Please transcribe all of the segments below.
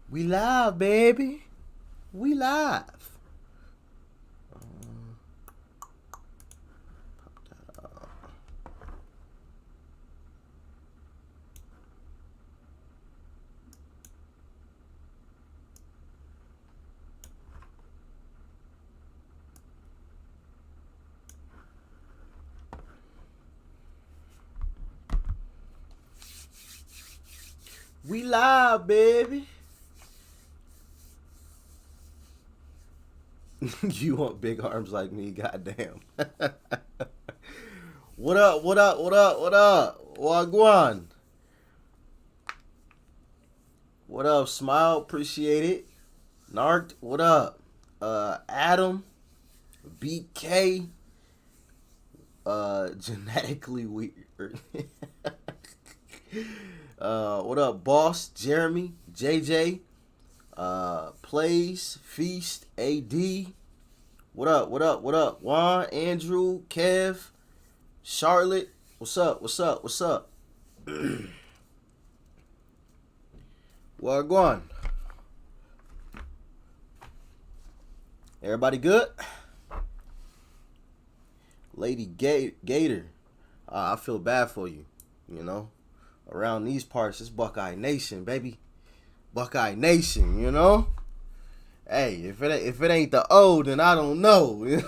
We live, baby. We live. We live, baby. You want big arms like me, goddamn. What up, what up, what up, what up? Wagwan. What up, Smile? Appreciate it. Narked, what up? Adam, BK, genetically weird. What up, Boss, Jeremy, JJ, Plays, Feast, AD. What up, what up, what up? Juan, Andrew, Kev, Charlotte. What's up, what's up, what's up? Wagwan. Everybody good? Lady Gator. I feel bad for you, you know. Around these parts, it's Buckeye Nation, baby. Buckeye Nation, you know. Hey, if it ain't the O, then I don't know.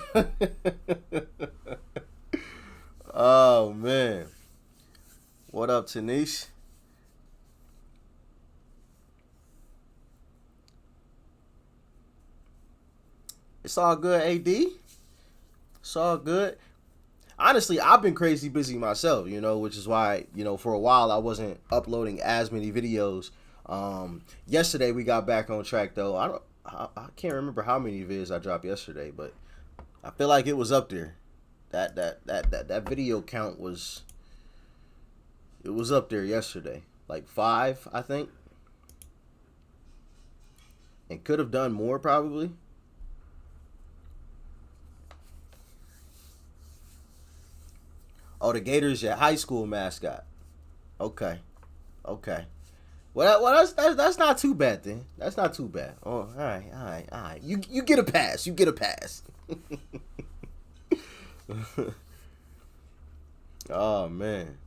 Oh man, what up, Tanish? It's all good, AD. It's all good. Honestly, I've been crazy busy myself, you know, which is why, you know, for a while I wasn't uploading as many videos. Yesterday we got back on track though. I can't remember how many videos I dropped yesterday, but I feel like it was up there. That video count was up there yesterday. Like 5, I think. And could have done more probably. Oh, the Gators, your high school mascot. Okay, okay. Well, that's not too bad then. That's not too bad. Oh, all right, all right, all right. You get a pass. You get a pass. Oh man,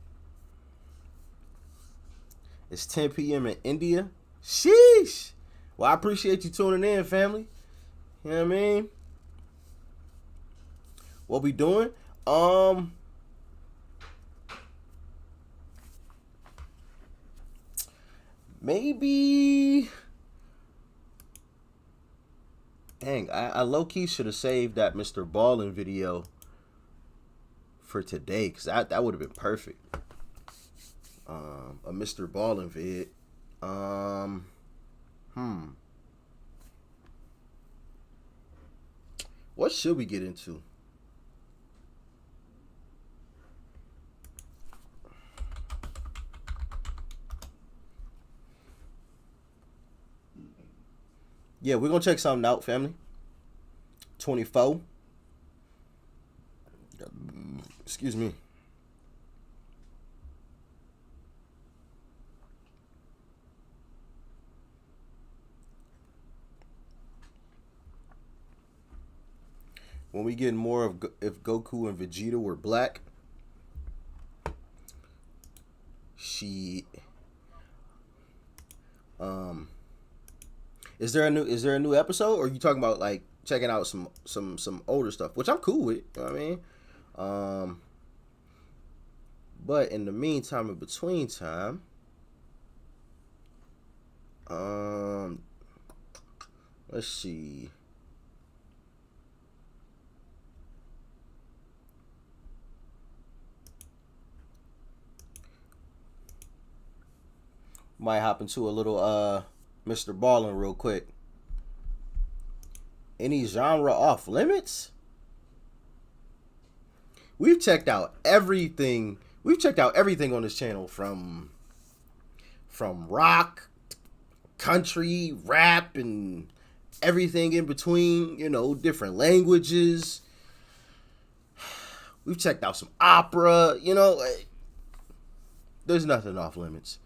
it's 10 p.m. in India. Sheesh. Well, I appreciate you tuning in, family. You know what I mean? What we doing? Maybe. Dang, I low key should have saved that Mr. Ballin video for today, because that would have been perfect. A Mr. Ballin vid. What should we get into? Yeah, we're gonna check something out, family. 24. Excuse me. When we get more of if Goku and Vegeta were black, she Is there a new episode, or are you talking about like checking out some older stuff, which I'm cool with, you know what I mean? But in the meantime, in between time, let's see. Might hop into a little Mr. Ballin real quick. Any genre off limits? We've checked out everything. We've checked out everything on this channel, from rock, country, rap, and everything in between, you know, different languages. We've checked out some opera, you know. There's nothing off limits.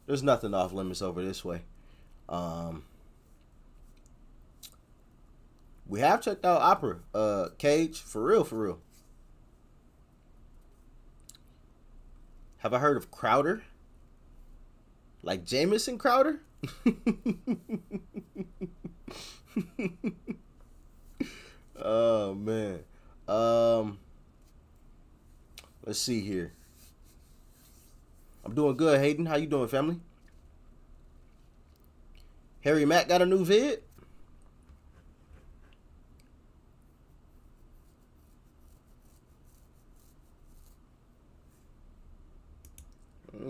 There's nothing off limits over this way. We have checked out Opera. Cage, for real, for real. Have I heard of Crowder? Like Jameson Crowder? Oh man. Let's see here. I'm doing good, Hayden. How you doing, family? Harry Mack got a new vid? Let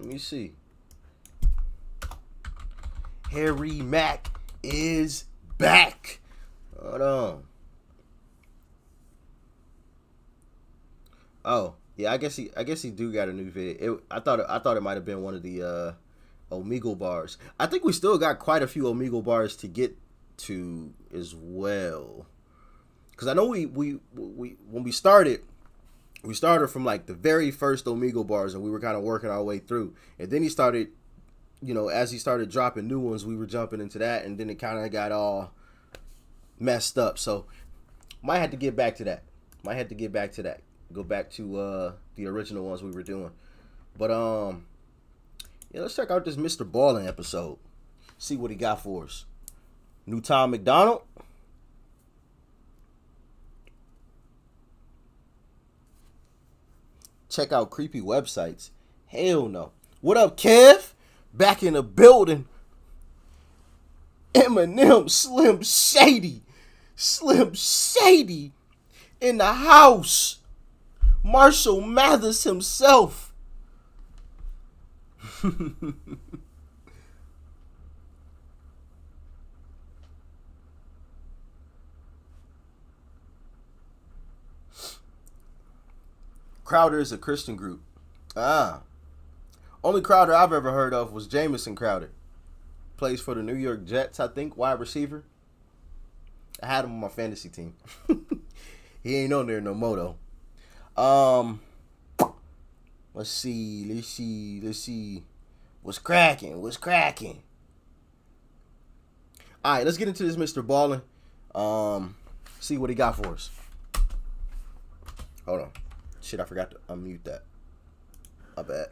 me see. Harry Mack is back. Hold on. Oh, yeah, I guess he do got a new vid. I thought it might have been one of the Omegle bars. I think we still got quite a few Omegle bars to get to as well. Cause I know we when we started from like the very first Omegle bars, and we were kind of working our way through. And then he started, as he started dropping new ones, we were jumping into that, and then it kind of got all messed up. So might have to get back to that. Go back to the original ones we were doing. But yeah, let's check out this Mr. Ballin episode. See what he got for us. New Tom McDonald. Check out creepy websites. Hell no. What up, Kev? Back in the building. Eminem, Slim Shady in the house. Marshall Mathers himself. Crowder is a Christian group. Only Crowder I've ever heard of was Jamison Crowder. Plays for the New York Jets, I think, wide receiver. I had him on my fantasy team. He ain't on there no more though. Let's see. What's cracking? All right, let's get into this Mr. Ballin. See what he got for us. Hold on. Shit, I forgot to unmute that. My bad.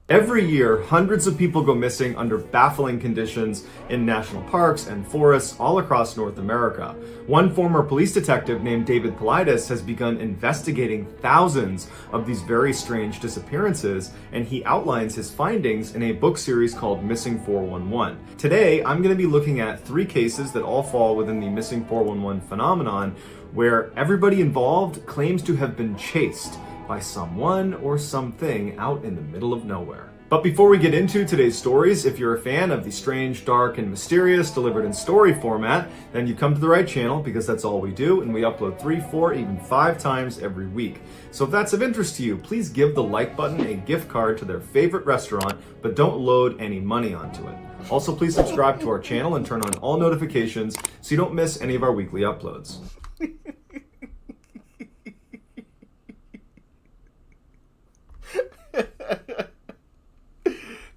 Every year, hundreds of people go missing under baffling conditions in national parks and forests all across North America. One former police detective named David Politis has begun investigating thousands of these very strange disappearances, and he outlines his findings in a book series called Missing 411. Today, I'm going to be looking at 3 cases that all fall within the Missing 411 phenomenon, where everybody involved claims to have been chased by someone or something out in the middle of nowhere. But before we get into today's stories, if you're a fan of the strange, dark, and mysterious delivered in story format, then you come to the right channel, because that's all we do, and we upload 3, 4, even 5 times every week. So if that's of interest to you, please give the like button a gift card to their favorite restaurant, but don't load any money onto it. Also, please subscribe to our channel and turn on all notifications so you don't miss any of our weekly uploads.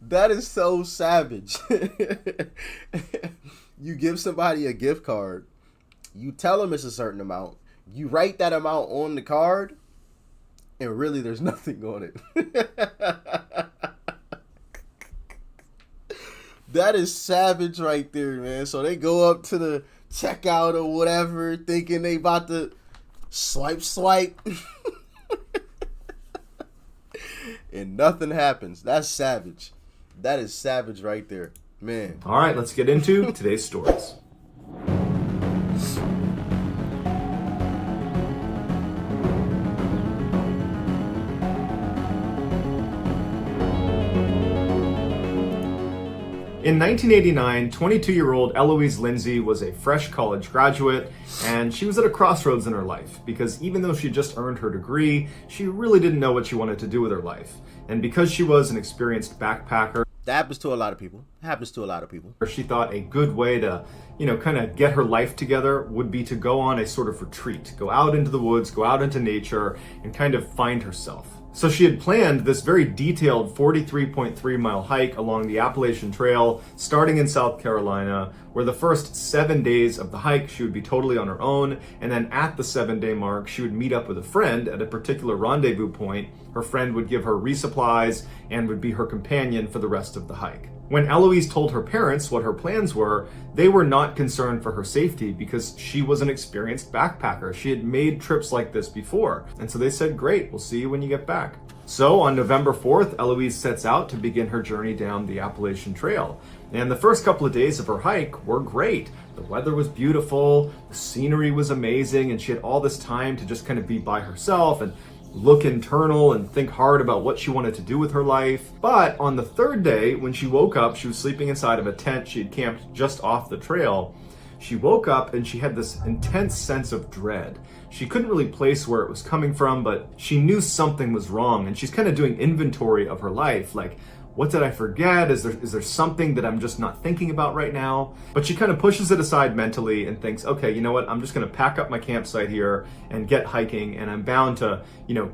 That is so savage. You give somebody a gift card, you tell them it's a certain amount, you write that amount on the card, and really there's nothing on it. That is savage right there, man. So they go up to the checkout or whatever, thinking they about to swipe. And nothing happens. That's savage. That is savage right there, man. All right, let's get into today's stories. In 1989, 22-year-old Eloise Lindsay was a fresh college graduate, and she was at a crossroads in her life, because even though she just earned her degree, she really didn't know what she wanted to do with her life. And because she was an experienced backpacker, that happens to a lot of people. She thought a good way to, kind of get her life together would be to go on a sort of retreat, go out into the woods, go out into nature, and kind of find herself. So she had planned this very detailed 43.3 mile hike along the Appalachian Trail, starting in South Carolina, where the first 7 days of the hike she would be totally on her own, and then at the 7-day mark she would meet up with a friend at a particular rendezvous point. Her friend would give her resupplies and would be her companion for the rest of the hike. When Eloise told her parents what her plans were, they were not concerned for her safety because she was an experienced backpacker. She had made trips like this before. And so they said, great, we'll see you when you get back. So on November 4th, Eloise sets out to begin her journey down the Appalachian Trail. And the first couple of days of her hike were great. The weather was beautiful, the scenery was amazing, and she had all this time to just kind of be by herself and look internal and think hard about what she wanted to do with her life. But on the third day, when she woke up, she was sleeping inside of a tent she had camped just off the trail. She woke up and she had this intense sense of dread. She couldn't really place where it was coming from, but she knew something was wrong, and she's kind of doing inventory of her life, like, what did I forget? Is there something that I'm just not thinking about right now? But she kind of pushes it aside mentally and thinks, okay, you know what? I'm just going to pack up my campsite here and get hiking, and I'm bound to,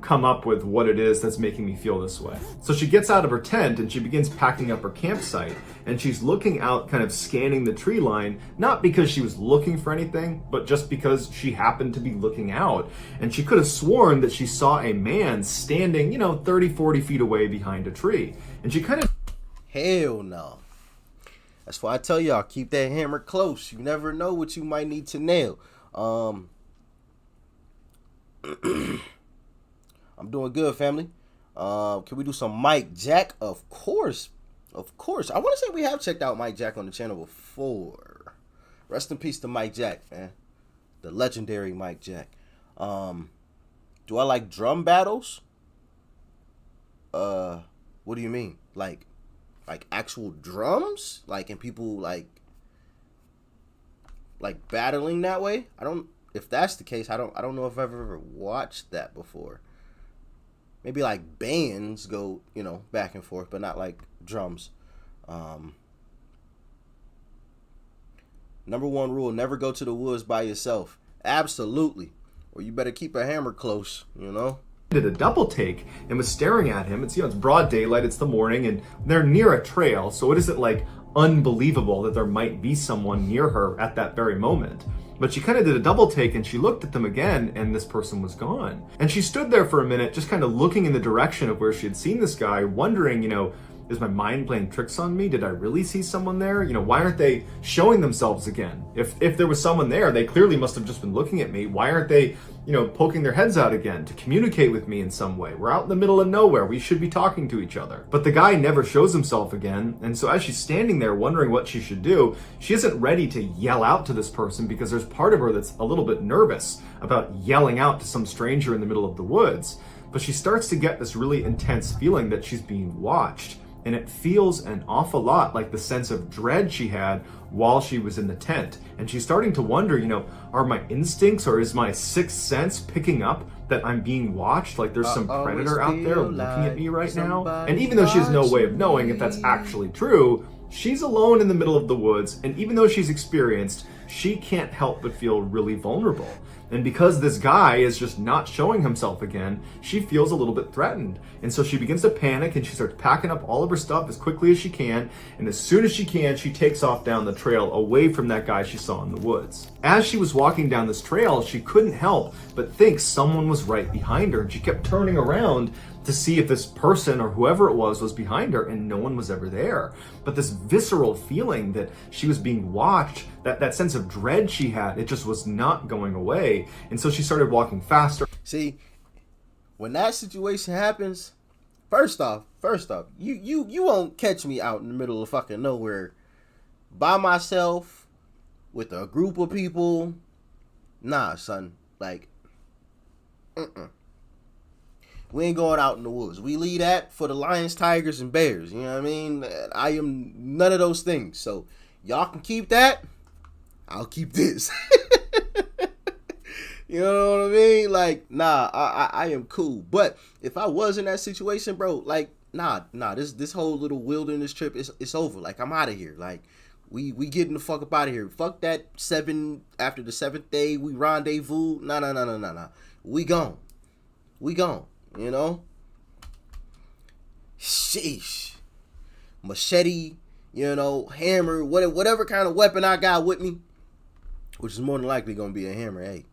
come up with what it is that's making me feel this way. So she gets out of her tent and she begins packing up her campsite, and she's looking out, kind of scanning the tree line, not because she was looking for anything, but just because she happened to be looking out. And she could have sworn that she saw a man standing, 30, 40 feet away behind a tree. And she kind of... Hell no. That's why I tell y'all, keep that hammer close. You never know what you might need to nail. I'm doing good, family. Can we do some Mike Jack? Of course. Of course. I want to say we have checked out Mike Jack on the channel before. Rest in peace to Mike Jack, man. The legendary Mike Jack. Do I like drum battles? What do you mean? Like actual drums? Like, and people like battling that way? If that's the case, I don't know if I've ever watched that before. Maybe like bands go, back and forth, but not like drums. Number one rule, never go to the woods by yourself. Absolutely. Or you better keep a hammer close, did a double take and was staring at him. It's broad daylight, it's the morning, and they're near a trail, so it isn't like unbelievable that there might be someone near her at that very moment. But she kind of did a double take and she looked at them again, and this person was gone. And she stood there for a minute just kind of looking in the direction of where she had seen this guy, wondering, is my mind playing tricks on me? Did I really see someone there? Why aren't they showing themselves again? If there was someone there, they clearly must have just been looking at me. Why aren't they, poking their heads out again to communicate with me in some way? We're out in the middle of nowhere. We should be talking to each other. But the guy never shows himself again. And so as she's standing there wondering what she should do, she isn't ready to yell out to this person because there's part of her that's a little bit nervous about yelling out to some stranger in the middle of the woods. But she starts to get this really intense feeling that she's being watched. And it feels an awful lot like the sense of dread she had while she was in the tent. And she's starting to wonder, are my instincts or is my sixth sense picking up that I'm being watched? Like there's some predator out there looking at me right now? And even though she has no way of knowing if that's actually true, she's alone in the middle of the woods. And even though she's experienced, she can't help but feel really vulnerable. And because this guy is just not showing himself again, she feels a little bit threatened. And so she begins to panic and she starts packing up all of her stuff as quickly as she can. And as soon as she can, she takes off down the trail away from that guy she saw in the woods. As she was walking down this trail, she couldn't help but think someone was right behind her. And she kept turning around to see if this person or whoever it was behind her, and no one was ever there. But this visceral feeling that she was being watched, that sense of dread she had, it just was not going away. And so she started walking faster. See, when that situation happens, first off, you won't catch me out in the middle of fucking nowhere by myself with a group of people. Nah, son. Like, we ain't going out in the woods. We leave that for the lions, tigers, and bears. You know what I mean? I am none of those things. So y'all can keep that. I'll keep this. You know what I mean? Like, nah, I am cool. But if I was in that situation, bro, like, nah, this whole little wilderness trip it's over. Like, I'm out of here. Like, we getting the fuck up out of here. Fuck that after the 7th day we rendezvous. Nah. We gone. Sheesh. Machete, hammer, whatever kind of weapon I got with me, which is more than likely going to be a hammer. Hey,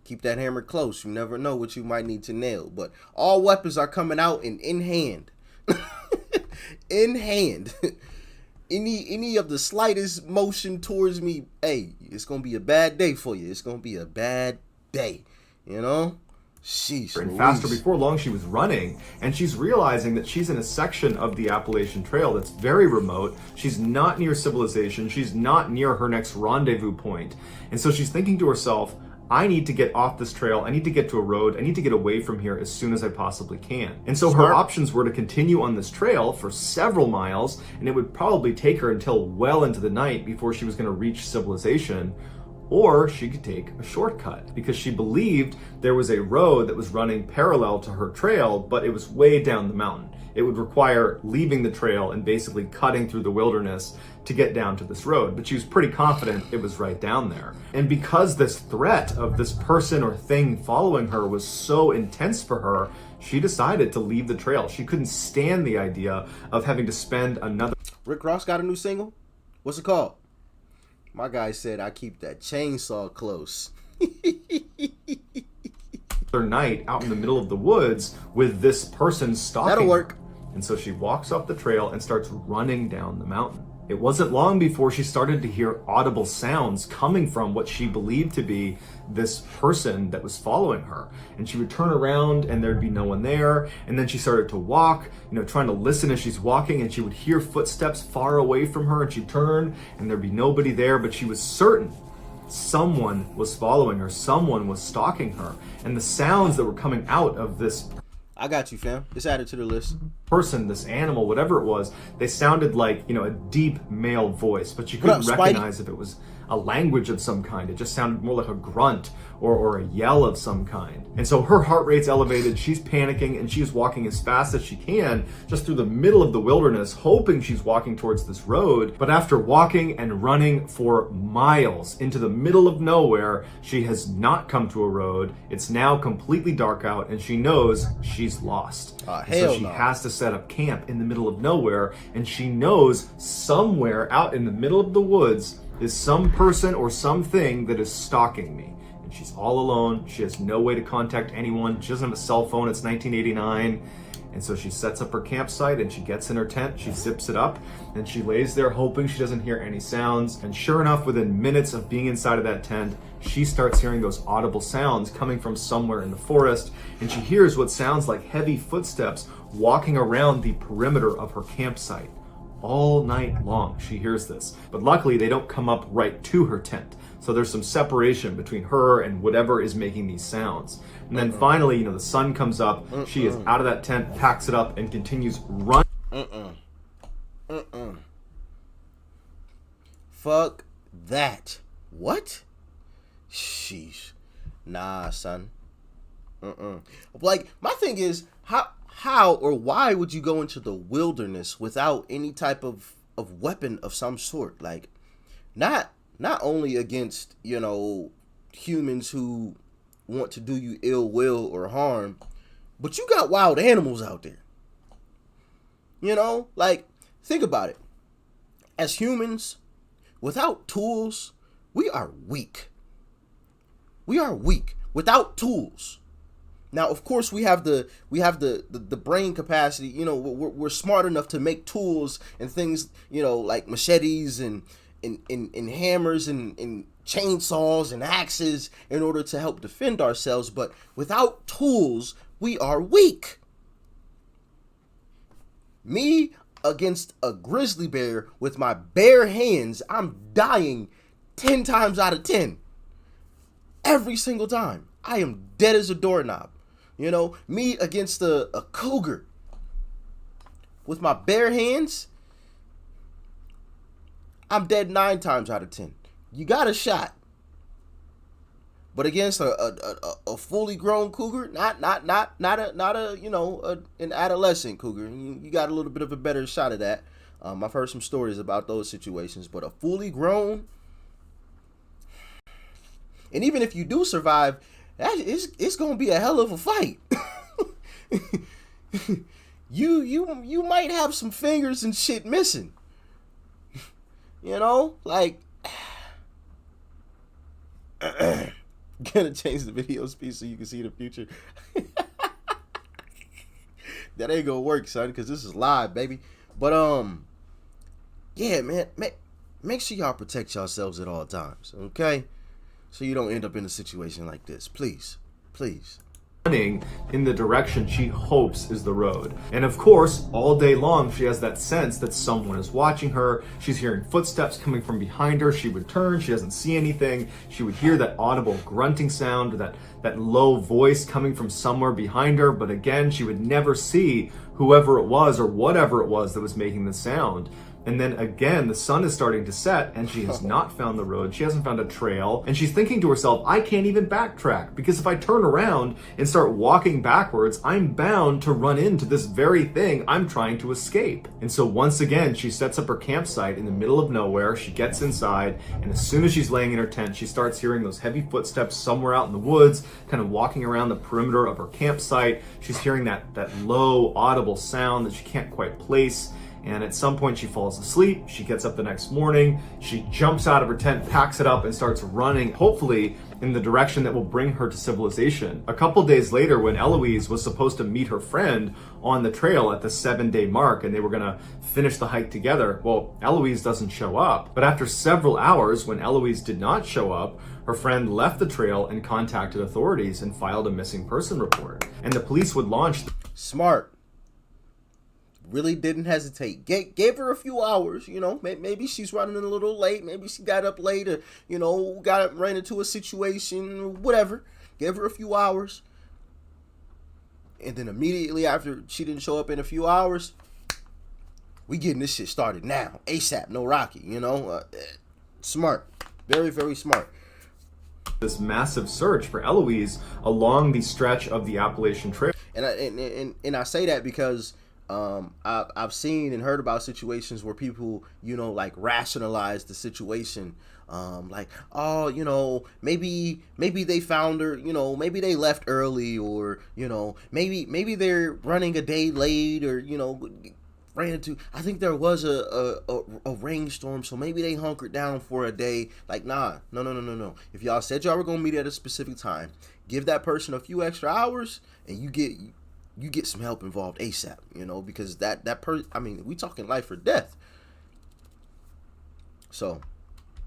keep that hammer close. You never know what you might need to nail. But all weapons are coming out and in hand. In hand. Any of the slightest motion towards me, hey, it's going to be a bad day for you. It's going to be a bad day, Sheesh. And faster. Before long, she was running, and she's realizing that she's in a section of the Appalachian Trail that's very remote. She's not near civilization. She's not near her next rendezvous point. And so she's thinking to herself, I need to get off this trail. I need to get to a road. I need to get away from here as soon as I possibly can. And so her options were to continue on this trail for several miles, and it would probably take her until well into the night before she was going to reach civilization. Or she could take a shortcut because she believed there was a road that was running parallel to her trail, but it was way down the mountain. It would require leaving the trail and basically cutting through the wilderness to get down to this road. But she was pretty confident it was right down there. And because this threat of this person or thing following her was so intense for her, she decided to leave the trail. She couldn't stand the idea of having to spend another... Rick Ross got a new single? What's it called? My guy said, I keep that chainsaw close. night out in the middle of the woods with this person stalking That'll work. her. And so she walks up the trail and starts running down the mountain. It wasn't long before she started to hear audible sounds coming from what she believed to be this person that was following her. And she would turn around and there'd be no one there. And then she started to walk, trying to listen as she's walking, and she would hear footsteps far away from her, and she'd turn and there'd be nobody there, but she was certain someone was following her, someone was stalking her. And the sounds that were coming out of this I got you, fam. It's added to the list. person, this animal, whatever it was, they sounded like, a deep male voice, but you couldn't recognize if it was a language of some kind. It just sounded more like a grunt or a yell of some kind. And so her heart rate's elevated, she's panicking, and she's walking as fast as she can just through the middle of the wilderness, hoping she's walking towards this road. But after walking and running for miles into the middle of nowhere, she has not come to a road. It's now completely dark out, and she knows she's lost. So she has to set up camp in the middle of nowhere, and she knows somewhere out in the middle of the woods is some person or something that is stalking me. And she's all alone. She has no way to contact anyone. She doesn't have a cell phone. It's 1989. And so she sets up her campsite and she gets in her tent. She zips it up and she lays there hoping she doesn't hear any sounds. And sure enough, within minutes of being inside of that tent, she starts hearing those audible sounds coming from somewhere in the forest. And she hears what sounds like heavy footsteps walking around the perimeter of her campsite. All night long, she hears this. But luckily, they don't come up right to her tent. So there's some separation between her and whatever is making these sounds. And then finally, the sun comes up. She is out of that tent, packs it up, and continues running. Fuck that. What? Sheesh. Nah, son. Like, my thing is, how or why would you go into the wilderness without any type of weapon of some sort? Like, not only against, humans who want to do you ill will or harm, but you got wild animals out there. Like, think about it. As humans, without tools, we are weak. We are weak without tools. Now, of course, we have the brain capacity. We're smart enough to make tools and things, like machetes and hammers and chainsaws and axes in order to help defend ourselves. But without tools, we are weak. Me against a grizzly bear with my bare hands, I'm dying 10 times out of 10. Every single time. I am dead as a doorknob. Me against a cougar with my bare hands, I'm dead 9 times out of 10. You got a shot. But against a fully grown cougar, not an adolescent cougar, you got a little bit of a better shot of that. I've heard some stories about those situations, but a fully grown, and even if you do survive, it's gonna be a hell of a fight. you might have some fingers and shit missing. You know, like gonna change the video speed so you can see the future. That ain't gonna work, son, because this is live, baby. But yeah, man, make sure y'all protect yourselves at all times, okay? So you don't end up in a situation like this. Please. Running in the direction she hopes is the road. And of course, all day long, she has that sense that someone is watching her. She's hearing footsteps coming from behind her. She would turn, she doesn't see anything. She would hear that audible grunting sound, that low voice coming from somewhere behind her. But again, she would never see whoever it was or whatever it was that was making the sound. And then again, the sun is starting to set and she has not found the road. She hasn't found a trail. And she's thinking to herself, I can't even backtrack because if I turn around and start walking backwards, I'm bound to run into this very thing I'm trying to escape. And so once again, she sets up her campsite in the middle of nowhere. She gets inside, and as soon as she's laying in her tent, she starts hearing those heavy footsteps somewhere out in the woods, kind of walking around the perimeter of her campsite. She's hearing that low audible sound that she can't quite place. And at some point she falls asleep. She gets up the next morning, she jumps out of her tent, packs it up, and starts running, hopefully in the direction that will bring her to civilization. A couple days later, when Eloise was supposed to meet her friend on the trail at the 7-day mark and they were gonna finish the hike together, well, Eloise doesn't show up. But after several hours, when Eloise did not show up, her friend left the trail and contacted authorities and filed a missing person report. And the police would launch... Smart. Really didn't hesitate. Gave her a few hours, you know. Maybe she's running a little late. Maybe she got up late or, you know, ran into a situation, whatever. Gave her a few hours. And then immediately after she didn't show up in a few hours, we getting this shit started now. ASAP, no Rocky, you know. Smart. Very, very smart. This massive search for Eloise along the stretch of the Appalachian Trail. And I say that because... I've seen and heard about situations where people, you know, like rationalize the situation, like, oh, you know, maybe they found her, you know, maybe they left early, or, you know, maybe they're running a day late, or, you know, ran into, I think there was a rainstorm, so maybe they hunkered down for a day. Like, nah, no. If y'all said y'all were gonna meet at a specific time, give that person a few extra hours, and you get some help involved ASAP, you know, because that person, I mean, we talking life or death. So,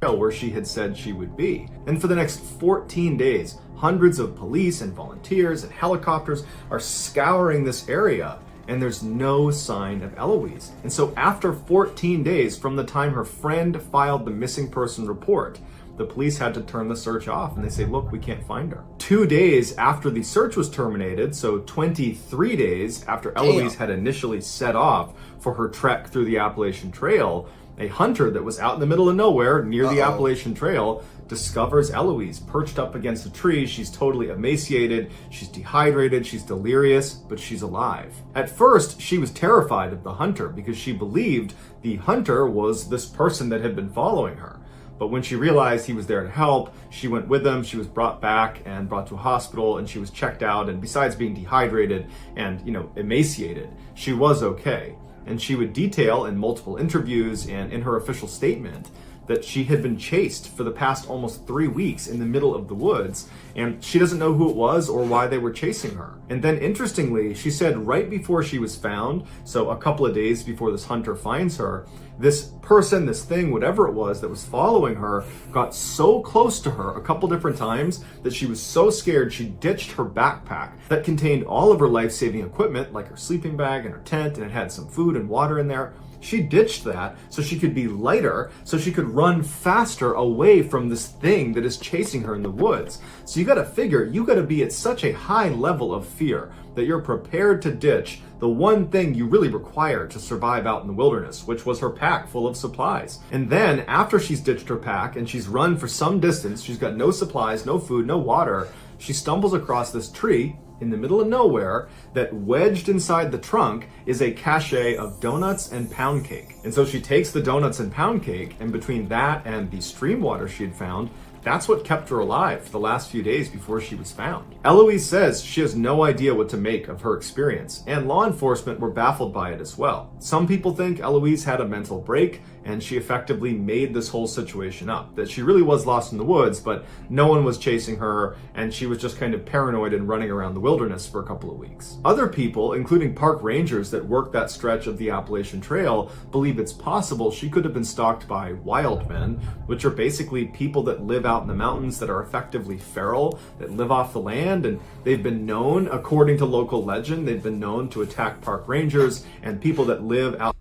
where she had said she would be. And for the next 14 days, hundreds of police and volunteers and helicopters are scouring this area, and there's no sign of Eloise. And so after 14 days from the time her friend filed the missing person report, the police had to turn the search off, and they say, look, we can't find her. 2 days after the search was terminated, so 23 days after Eloise had initially set off for her trek through the Appalachian Trail, a hunter that was out in the middle of nowhere near the Appalachian Trail discovers Eloise perched up against a tree. She's totally emaciated, she's dehydrated, she's delirious, but she's alive. At first, she was terrified of the hunter because she believed the hunter was this person that had been following her. But when she realized he was there to help, she went with him. She was brought back and brought to a hospital, and she was checked out. And besides being dehydrated and, you know, emaciated, she was okay. And she would detail in multiple interviews and in her official statement that she had been chased for the past almost 3 weeks in the middle of the woods, and she doesn't know who it was or why they were chasing her. And then interestingly, she said right before she was found, so a couple of days before this hunter finds her, this person, this thing, whatever it was that was following her, got so close to her a couple different times that she was so scared she ditched her backpack that contained all of her life-saving equipment, like her sleeping bag and her tent, and it had some food and water in there. She ditched that so she could be lighter, so she could run faster away from this thing that is chasing her in the woods. So you gotta figure, you gotta be at such a high level of fear that you're prepared to ditch the one thing you really require to survive out in the wilderness, which was her pack full of supplies. And then after she's ditched her pack and she's run for some distance, she's got no supplies, no food, no water, she stumbles across this tree in the middle of nowhere that wedged inside the trunk is a cache of donuts and pound cake. And so she takes the donuts and pound cake, and between that and the stream water she had found, that's what kept her alive for the last few days before she was found. Eloise says she has no idea what to make of her experience, and law enforcement were baffled by it as well. Some people think Eloise had a mental break, and she effectively made this whole situation up. That she really was lost in the woods, but no one was chasing her, and she was just kind of paranoid and running around the wilderness for a couple of weeks. Other people, including park rangers that work that stretch of the Appalachian Trail, believe it's possible she could have been stalked by wild men, which are basically people that live out in the mountains that are effectively feral, that live off the land, and they've been known, according to local legend, they've been known to attack park rangers and people that live out.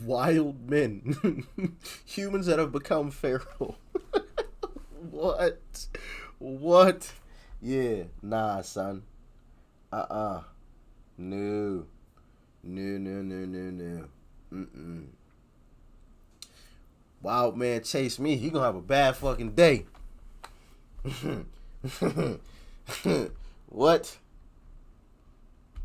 Wild men. Humans that have become feral. What? Yeah, nah, son. No. No. Wild man chase me, he gonna have a bad fucking day. What?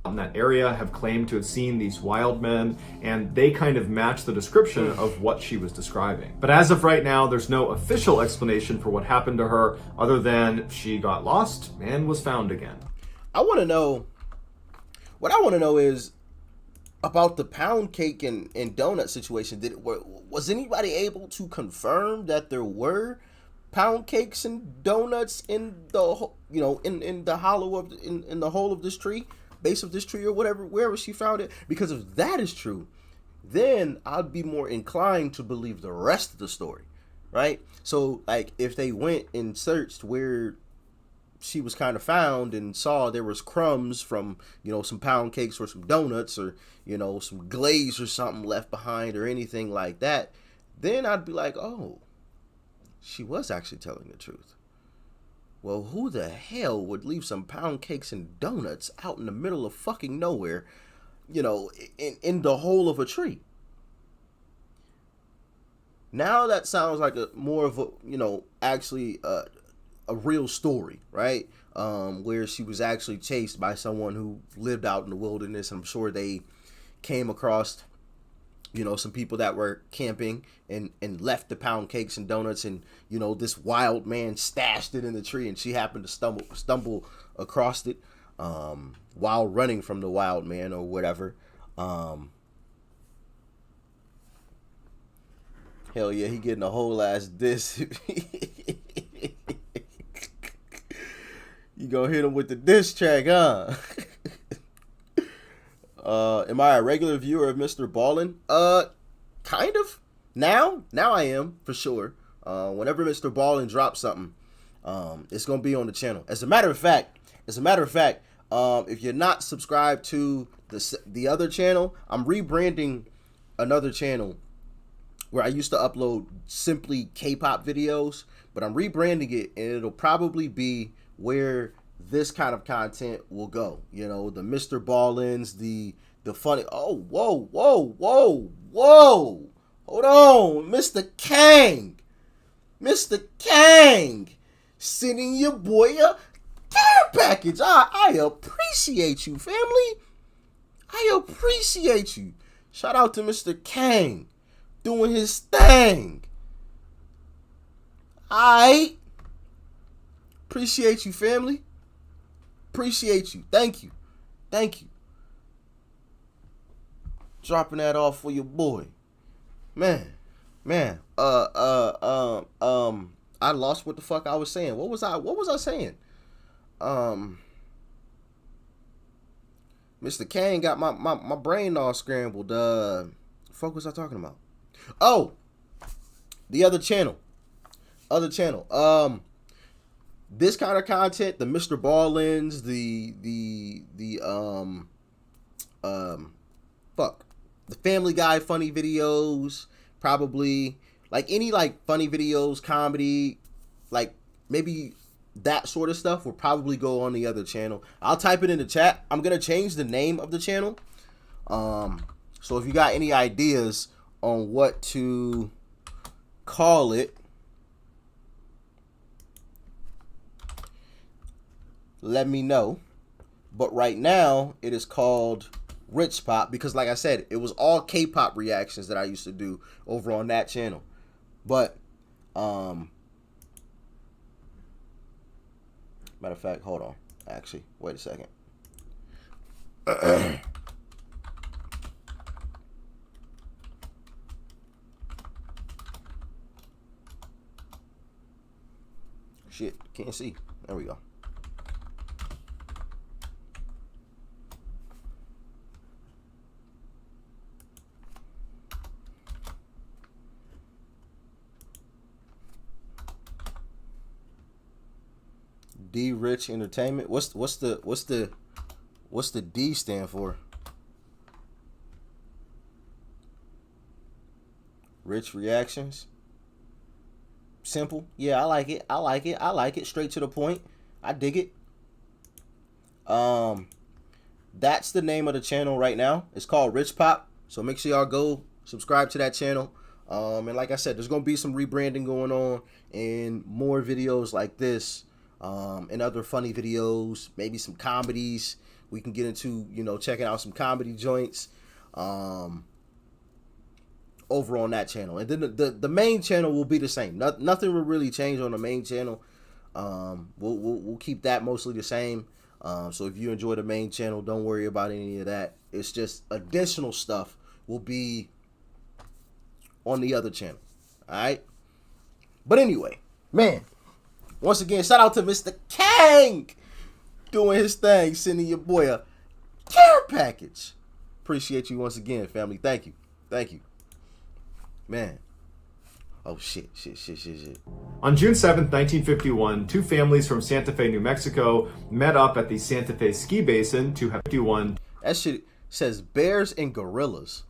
In that area have claimed to have seen these wild men, and they kind of match the description of what she was describing. But as of right now, there's no official explanation for what happened to her other than she got lost and was found again. What I want to know is about the pound cake and donut situation. Was anybody able to confirm that there were pound cakes and donuts in the in the hollow of in the hole of this tree? Base of this tree or whatever, wherever she found it? Because if that is true, then I'd be more inclined to believe the rest of the story, right? So like if they went and searched where she was kind of found and saw there was crumbs from, some pound cakes or some donuts or, some glaze or something left behind or anything like that, then I'd be like, oh, she was actually telling the truth. Well, who the hell would leave some pound cakes and donuts out in the middle of fucking nowhere, in the hole of a tree? Now that sounds like more of a, actually a real story, right? Where she was actually chased by someone who lived out in the wilderness. I'm sure they came across some people that were camping and left the pound cakes and donuts, and this wild man stashed it in the tree, and she happened to stumble across it while running from the wild man or whatever. Hell yeah, he getting a whole ass diss. You gonna hit him with the diss track, huh? Am I a regular viewer of Mr. Ballin? Kind of. Now I am, for sure. Whenever Mr. Ballin drops something, it's gonna be on the channel. As a matter of fact, if you're not subscribed to the other channel, I'm rebranding another channel where I used to upload simply K-pop videos, but I'm rebranding it, and it'll probably be where this kind of content will go. The Mr. Ballins, the funny. Oh, whoa. Hold on, Mr. Kang, sending your boy a care package. I appreciate you, family. I appreciate you. Shout out to Mr. Kang doing his thing. I appreciate you, family. Appreciate you. Thank you. Dropping that off for your boy. Man. I lost what the fuck I was saying. What was I saying? Mr. Kane got my brain all scrambled. Fuck was I talking about? Oh, the other channel. This kind of content, the Mr. Ballins, the Family Guy funny videos, probably like any like funny videos, comedy, like maybe that sort of stuff will probably go on the other channel. I'll type it in the chat. I'm gonna change the name of the channel. So if you got any ideas on what to call it, let me know. But right now it is called Rich Pop, because like I said, it was all K-pop reactions that I used to do over on that channel. But matter of fact, hold on. Actually, wait a second. Shit, can't see. There we go. D Rich Entertainment. What's the D stand for? Rich Reactions. Simple. Yeah, I like it. I like it. I like it. Straight to the point. I dig it. That's the name of the channel right now. It's called Rich Pop. So make sure y'all go subscribe to that channel. And like I said, there's gonna be some rebranding going on and more videos like this. And other funny videos, maybe some comedies. We can get into, checking out some comedy joints over on that channel. And then the main channel will be the same. Nothing will really change on the main channel. We'll keep that mostly the same. So if you enjoy the main channel, don't worry about any of that. It's just additional stuff will be on the other channel. All right. But anyway, man. Once again, shout out to Mr. Kang doing his thing, sending your boy a care package. Appreciate you once again, family. Thank you. Thank you. Man. Oh, shit. On June 7th, 1951, two families from Santa Fe, New Mexico met up at the Santa Fe ski basin to have 51. That shit says bears and gorillas.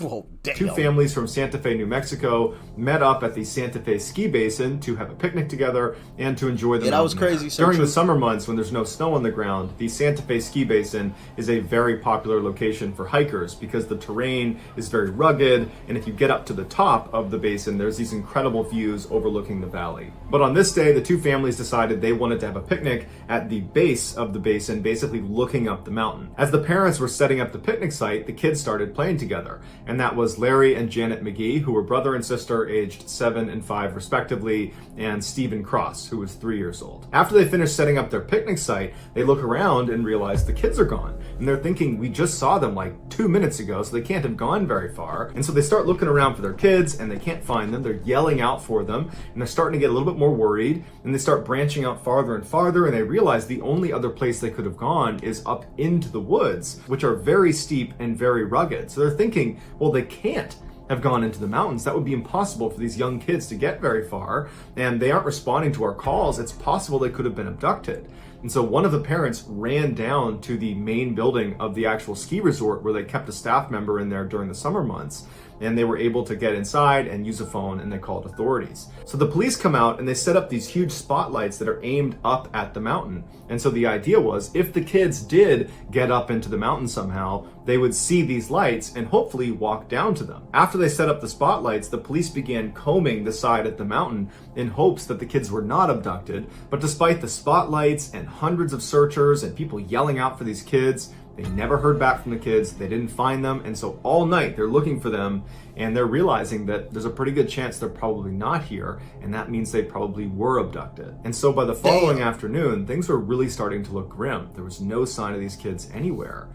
Oh, damn. Two families from Santa Fe, New Mexico met up at the Santa Fe ski basin to have a picnic together and to enjoy the mountain. That was crazy. During the summer months when there's no snow on the ground, the Santa Fe ski basin is a very popular location for hikers because the terrain is very rugged, and if you get up to the top of the basin, there's these incredible views overlooking the valley. But on this day, the two families decided they wanted to have a picnic at the base of the basin, basically looking up the mountain. As the parents were setting up the picnic site, the kids started playing together. And that was Larry and Janet McGee, who were brother and sister aged 7 and 5 respectively, and Stephen Cross, who was 3 years old. After they finished setting up their picnic site, they look around and realize the kids are gone. And they're thinking, we just saw them like 2 minutes ago, so they can't have gone very far. And so they start looking around for their kids, and they can't find them. They're yelling out for them, and they're starting to get a little bit more worried. And they start branching out farther and farther, and they realize the only other place they could have gone is up into the woods, which are very steep and very rugged. So they're thinking, well, they can't have gone into the mountains. That would be impossible for these young kids to get very far, and they aren't responding to our calls. It's possible they could have been abducted. And so one of the parents ran down to the main building of the actual ski resort where they kept a staff member in there during the summer months. And they were able to get inside and use a phone, and they called authorities. So the police come out and they set up these huge spotlights that are aimed up at the mountain. And so the idea was, if the kids did get up into the mountain somehow, they would see these lights and hopefully walk down to them. After they set up the spotlights, the police began combing the side of the mountain in hopes that the kids were not abducted. But despite the spotlights and hundreds of searchers and people yelling out for these kids, they never heard back from the kids. They didn't find them. And so all night they're looking for them, and they're realizing that there's a pretty good chance they're probably not here. And that means they probably were abducted. And so by the following afternoon, things were really starting to look grim. There was no sign of these kids anywhere.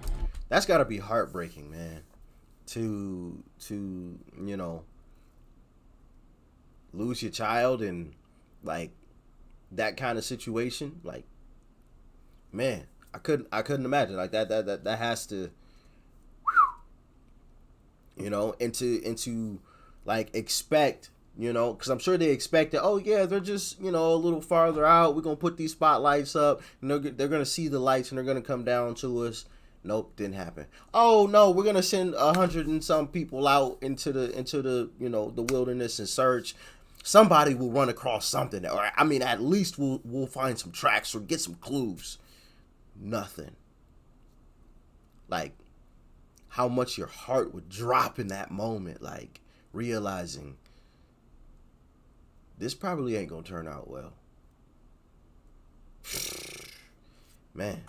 That's gotta be heartbreaking, man. To lose your child and like that kind of situation. Like, man. I couldn't imagine like that has to, and to like expect, because I'm sure they expect that, oh yeah, they're just, a little farther out. We're going to put these spotlights up and they're going to see the lights and they're going to come down to us. Nope, didn't happen. Oh no, we're going to send 100 and some people out into the, the wilderness and search. Somebody will run across something, or I mean, at least we'll find some tracks or get some clues. Nothing. Like how much your heart would drop in that moment, like realizing this probably ain't gonna turn out well. Man,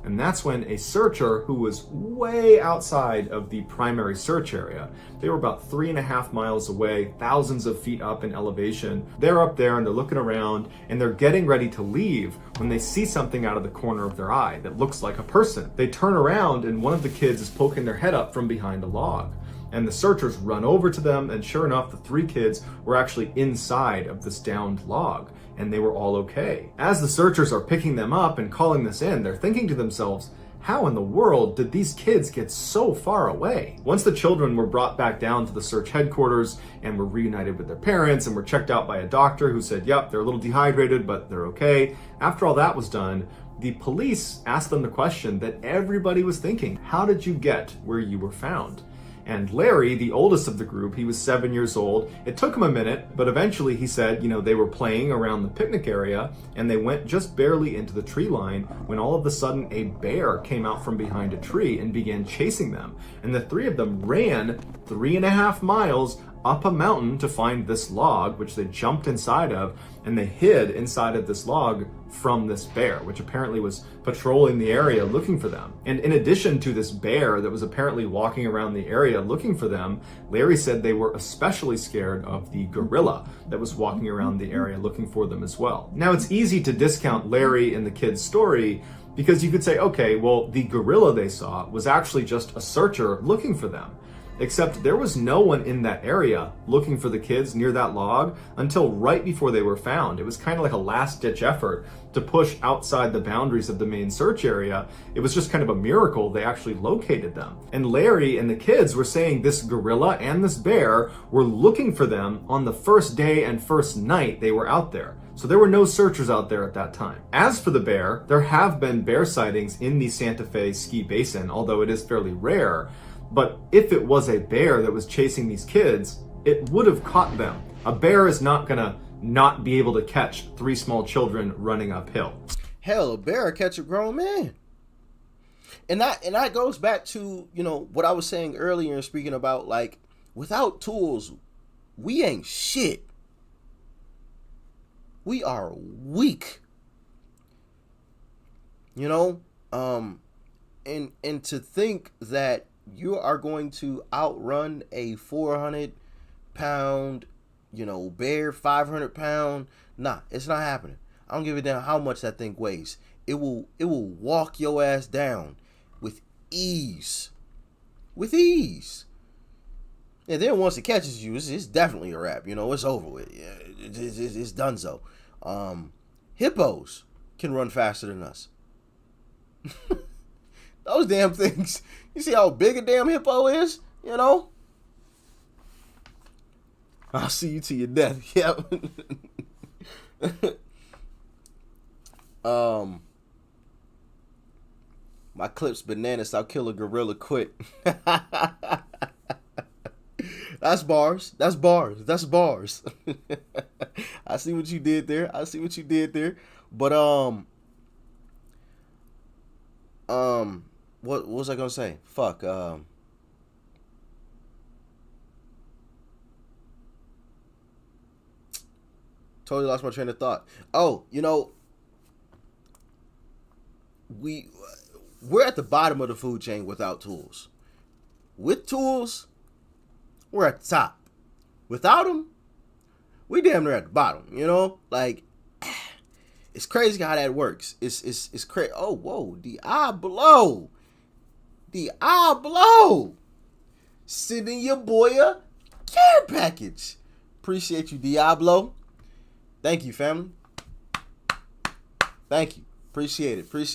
And that's when a searcher who was way outside of the primary search area, they were about 3.5 miles away, thousands of feet up in elevation. They're up there and they're looking around and they're getting ready to leave when they see something out of the corner of their eye that looks like a person. They turn around and one of the kids is poking their head up from behind a log. And the searchers run over to them, and sure enough, the 3 kids were actually inside of this downed log, and they were all okay. As the searchers are picking them up and calling this in, they're thinking to themselves, how in the world did these kids get so far away? Once the children were brought back down to the search headquarters and were reunited with their parents and were checked out by a doctor who said, yep, they're a little dehydrated, but they're okay. After all that was done, the police asked them the question that everybody was thinking, how did you get where you were found? And Larry, the oldest of the group, he was 7 years old. It took him a minute, but eventually he said, they were playing around the picnic area and they went just barely into the tree line when all of a sudden a bear came out from behind a tree and began chasing them. And the 3 of them ran 3.5 miles up a mountain to find this log, which they jumped inside of, and they hid inside of this log from this bear, which apparently was patrolling the area looking for them. And in addition to this bear that was apparently walking around the area looking for them, Larry said they were especially scared of the gorilla that was walking around the area looking for them as well. Now, it's easy to discount Larry and the kid's story because you could say, okay, well, the gorilla they saw was actually just a searcher looking for them. Except there was no one in that area looking for the kids near that log until right before they were found. It was kind of like a last-ditch effort to push outside the boundaries of the main search area. It was just kind of a miracle they actually located them. And Larry and the kids were saying this gorilla and this bear were looking for them on the first day and first night they were out there. So there were no searchers out there at that time. As for the bear, there have been bear sightings in the Santa Fe ski basin, although it is fairly rare. But if it was a bear that was chasing these kids, it would have caught them. A bear is not gonna not be able to catch 3 small children running uphill. Hell, a bear will catch a grown man. And that goes back to, what I was saying earlier, speaking about, like, without tools, we ain't shit. We are weak. And to think that you are going to outrun a 400-pound, bear, 500-pound. Nah, it's not happening. I don't give a damn how much that thing weighs. It will walk your ass down with ease. With ease. And then once it catches you, it's definitely a wrap. It's over with. It's done so. Hippos can run faster than us. Those damn things. You see how big a damn hippo is? I'll see you to your death. Yep. My clip's bananas. I'll kill a gorilla quick. That's bars. That's bars. That's bars. I see what you did there. But what was I gonna say? Fuck. Totally lost my train of thought. Oh, we're at the bottom of the food chain without tools. With tools, we're at the top. Without them, we damn near at the bottom. Like, it's crazy how that works. It's crazy. Oh, whoa, Diablo. Sending your boy a care package. Appreciate you, Diablo. Thank you, family. Thank you. Appreciate it. Please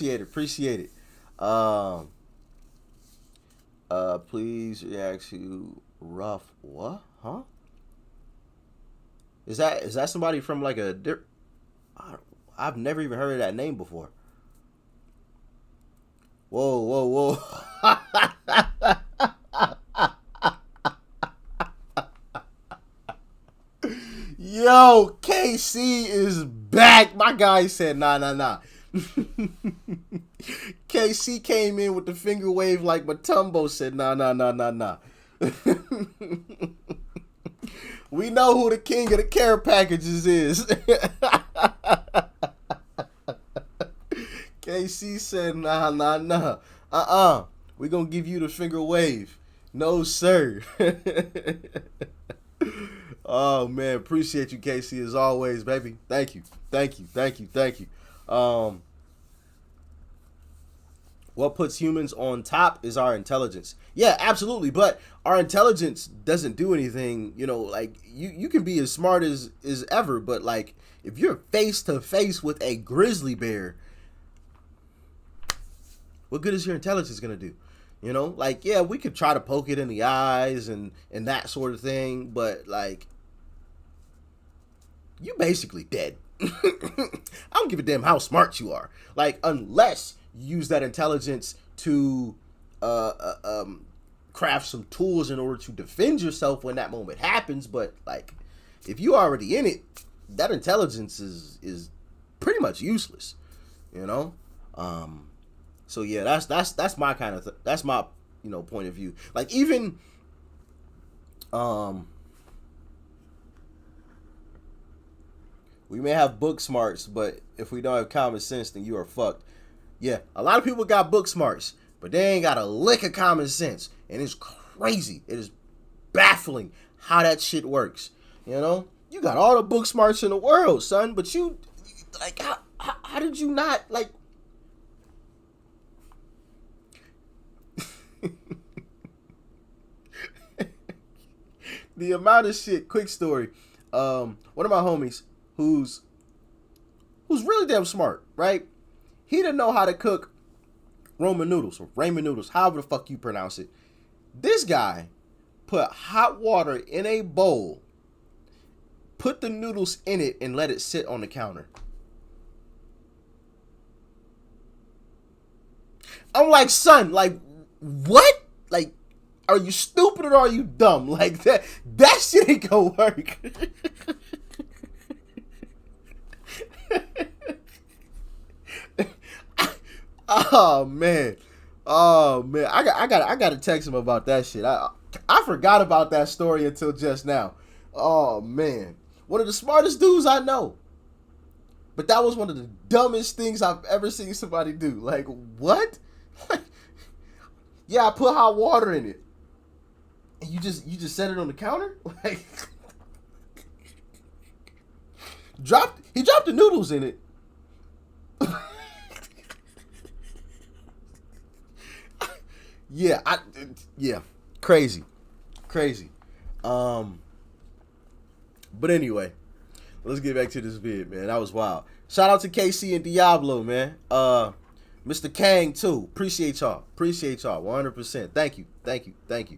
react to rough. What? Huh? Is that somebody from like a? I've never even heard of that name before. Whoa. Yo, KC is back. My guy said, nah. KC came in with the finger wave like Matumbo said, nah. We know who the king of the care packages is. KC said, nah. We gonna give you the finger wave. No, sir. Oh, man. Appreciate you, KC, as always, baby. Thank you. What puts humans on top is our intelligence. Yeah, absolutely. But our intelligence doesn't do anything, like you can be as smart as ever, but like if you're face to face with a grizzly bear, what good is your intelligence gonna do? Like, yeah, we could try to poke it in the eyes and that sort of thing, but like you basically dead. I don't give a damn how smart you are. Like, unless you use that intelligence to craft some tools in order to defend yourself when that moment happens. But like, if you already in it, that intelligence is pretty much useless. So yeah, that's my kind of that's my point of view. Like, even we may have book smarts, but if we don't have common sense, then you are fucked. Yeah, a lot of people got book smarts, but they ain't got a lick of common sense. And it's crazy. It is baffling how that shit works. You got all the book smarts in the world, son, but you like, how did you not, like... The amount of shit, quick story. One of my homies who's really damn smart, right? He didn't know how to cook ramen noodles, however the fuck you pronounce it. This guy put hot water in a bowl, put the noodles in it, and let it sit on the counter. I'm like, son, like, what? Like, are you stupid or are you dumb? Like, that shit ain't gonna work. Oh man, I got to text him about that shit. I forgot about that story until just now. Oh man, one of the smartest dudes I know, but that was one of the dumbest things I've ever seen somebody do. Like, what? Yeah, I put hot water in it, and you just set it on the counter. Like, he dropped the noodles in it. Yeah, crazy. But anyway, let's get back to this vid, man. That was wild. Shout out to KC and Diablo, man. Mr. Kang too. Appreciate y'all. 100%. Thank you.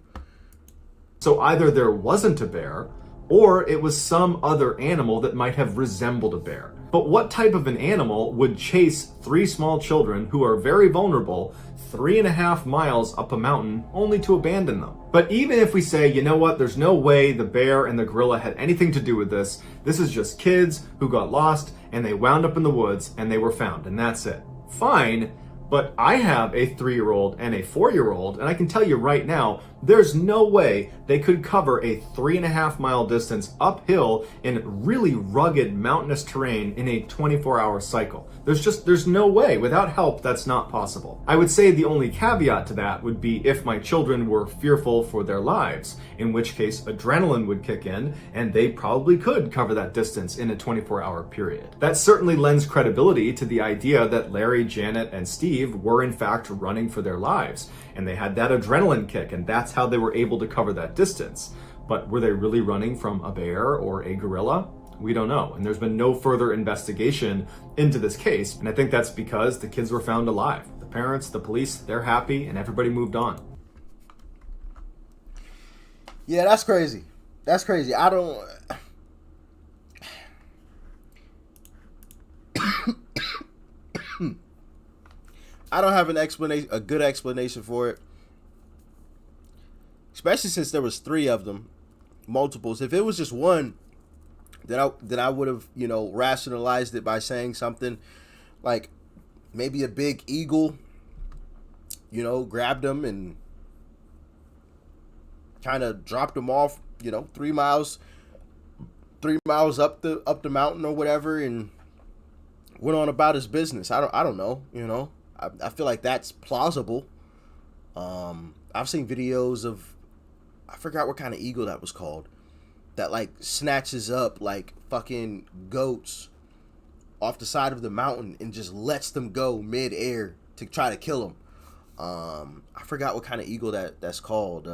So either there wasn't a bear, or it was some other animal that might have resembled a bear. But what type of an animal would chase 3 small children who are very vulnerable 3.5 miles up a mountain only to abandon them? But even if we say, you know what, there's no way the bear and the gorilla had anything to do with this. This is just kids who got lost and they wound up in the woods and they were found, and that's it. Fine. But I have a 3-year-old and a 4-year-old, and I can tell you right now, there's no way they could cover a 3.5 mile distance uphill in really rugged mountainous terrain in a 24-hour cycle. There's no way. Without help, that's not possible. I would say the only caveat to that would be if my children were fearful for their lives, in which case adrenaline would kick in, and they probably could cover that distance in a 24-hour period. That certainly lends credibility to the idea that Larry, Janet, and Steve were in fact running for their lives, and they had that adrenaline kick, and that's how they were able to cover that distance. But were they really running from a bear or a gorilla? We don't know, and there's been no further investigation into this case, and I think that's because the kids were found alive. The parents, the police, they're happy, and everybody moved on. Yeah, that's crazy. I don't... I don't have a good explanation for it. Especially since there was 3 of them, multiples. If it was just one, then I would have, rationalized it by saying something like maybe a big eagle, grabbed them and kind of dropped them off, 3 miles up the mountain or whatever, and went on about his business. I don't know, I feel like that's plausible. I've seen videos of, I forgot what kind of eagle that was called, that like snatches up like fucking goats off the side of the mountain and just lets them go mid-air to try to kill them. I forgot what kind of eagle that's called.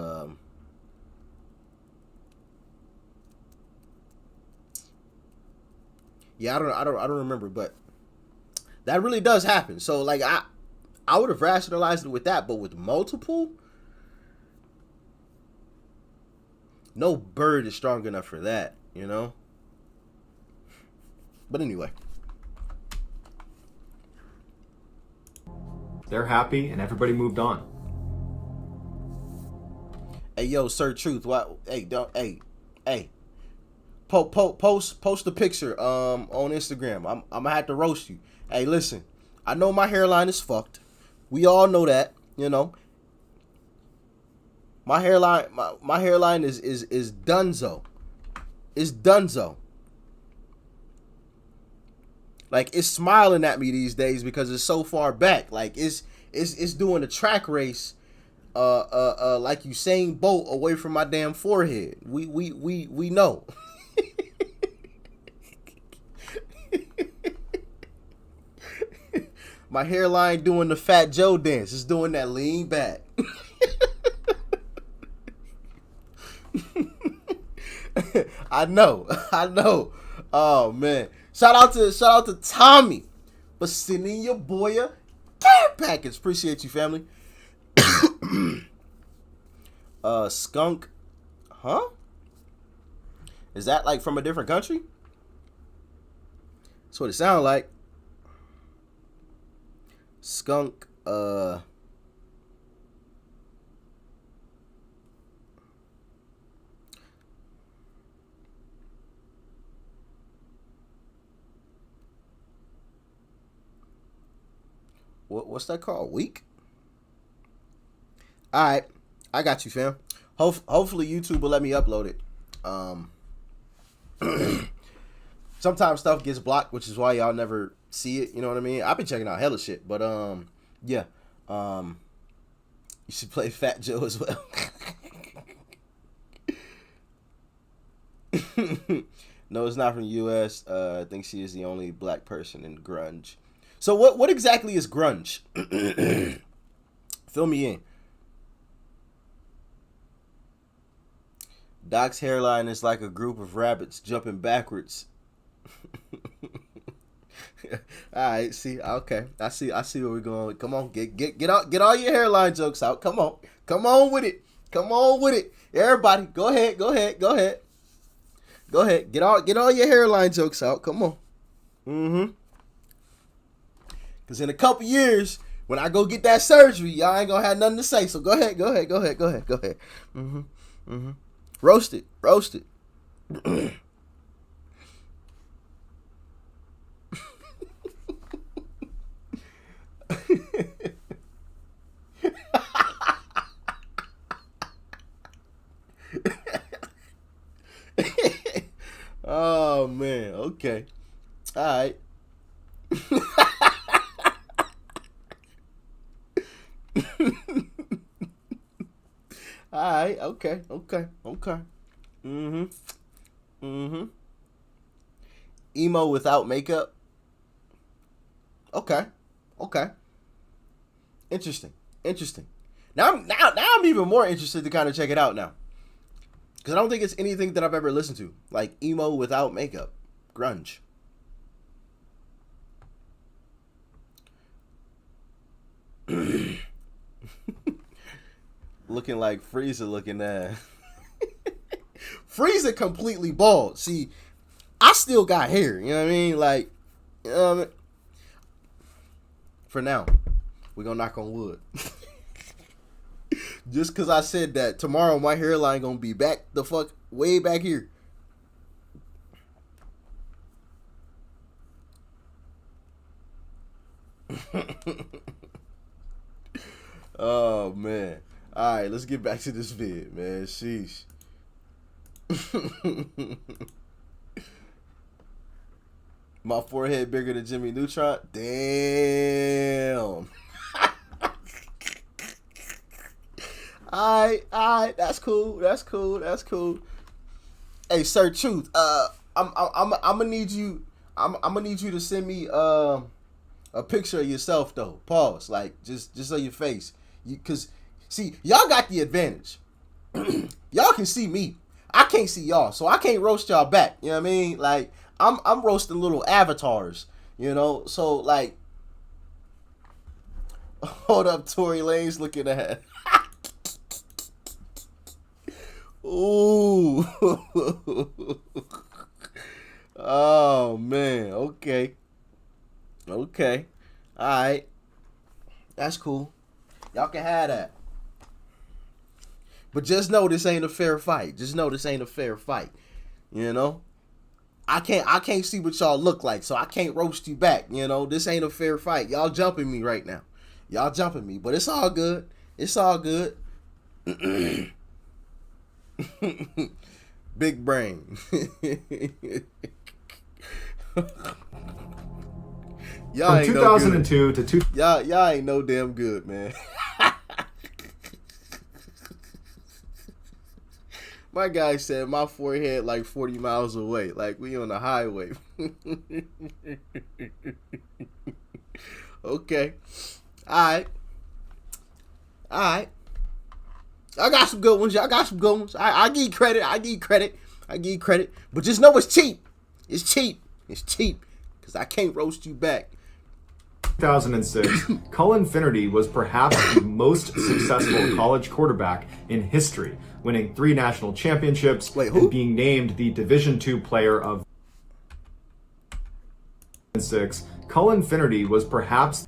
Yeah, I don't remember, but that really does happen. So like I would have rationalized it with that, but with multiple, no bird is strong enough for that, you know? But anyway. They're happy and everybody moved on. Hey, yo, Sir Truth, what? Hey, post the picture on Instagram. I'm gonna have to roast you. Hey, listen, I know my hairline is fucked. We all know that, you know. My hairline is dunzo. It's dunzo. Like, it's smiling at me these days because it's so far back. Like, it's doing a track race, like Usain Bolt away from my damn forehead. We know. My hairline doing the Fat Joe dance. It's doing that lean back. I know. Oh man. Shout out to Tommy for sending your boy a care package. Appreciate you, family. Skunk. Huh? Is that like from a different country? That's what it sounds like. Skunk, what's that called? Week? Alright, I got you, fam. Hopefully YouTube will let me upload it. Sometimes stuff gets blocked, which is why y'all never see it, you know what I mean? I've been checking out hella shit, but yeah. You should play Fat Joe as well. No, it's not from the US. I think she is the only black person in grunge. So what exactly is grunge? Fill me in. Doc's hairline is like a group of rabbits jumping backwards. All right, see, okay, I see where we're going. Come on, get all your hairline jokes out. Come on with it. Everybody, go ahead. Get all your hairline jokes out. Come on. Cause in a couple years, when I go get that surgery, y'all ain't gonna have nothing to say. So go ahead. Roast it. Oh man, okay. Alright. Alright, okay. Emo without makeup. Okay. Interesting. Now I'm even more interested to kind of check it out now. Because I don't think it's anything that I've ever listened to. Like emo without makeup. Grunge. Looking like Frieza looking at. Frieza completely bald. See, I still got hair. You know what I mean? Like, for now, we're going to knock on wood. Just because I said that, tomorrow my hairline going to be back the fuck way back here. Oh, man. All right, let's get back to this vid, man. Sheesh. My forehead bigger than Jimmy Neutron? Damn. Alright, that's cool. Hey, Sir Truth, I'm gonna need you. I'm gonna need you to send me a picture of yourself though. Pause. Like just of your face. Cause see, y'all got the advantage. Y'all can see me. I can't see y'all, so I can't roast y'all back. You know what I mean? Like I'm roasting little avatars. You know, so like, hold up, Tory Lanez looking at. Ooh. Oh man. Okay. All right. That's cool. Y'all can have that. But just know this ain't a fair fight. You know? I can't see what y'all look like, so I can't roast you back. You know, this ain't a fair fight. Y'all jumping me right now. But it's all good. Big brain. Y'all From 2002 to y'all ain't no damn good, man. My guy said my forehead like 40 miles away, like we on the highway. Okay, all right. I got some good ones. I give you credit. But just know it's cheap. Because I can't roast you back. 2006, Cullen Finnerty was perhaps the most successful college quarterback in history, winning 3 national championships and being named the Division II player of 2006. Cullen Finnerty was perhaps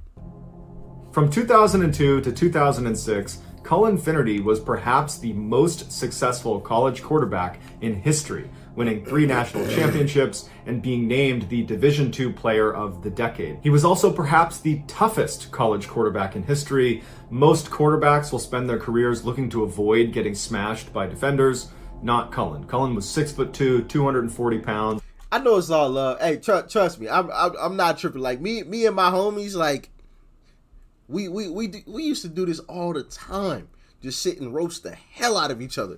from 2002 to 2006. Cullen Finnerty was perhaps the most successful college quarterback in history, winning 3 national championships and being named the Division II player of the decade. He was also perhaps the toughest college quarterback in history. Most quarterbacks will spend their careers looking to avoid getting smashed by defenders. Not Cullen. Cullen was 6'2", 240 pounds. I know it's all love. Hey, trust me, I'm not tripping. Like me and my homies, like we used to do this all the time. Just sit and roast the hell out of each other.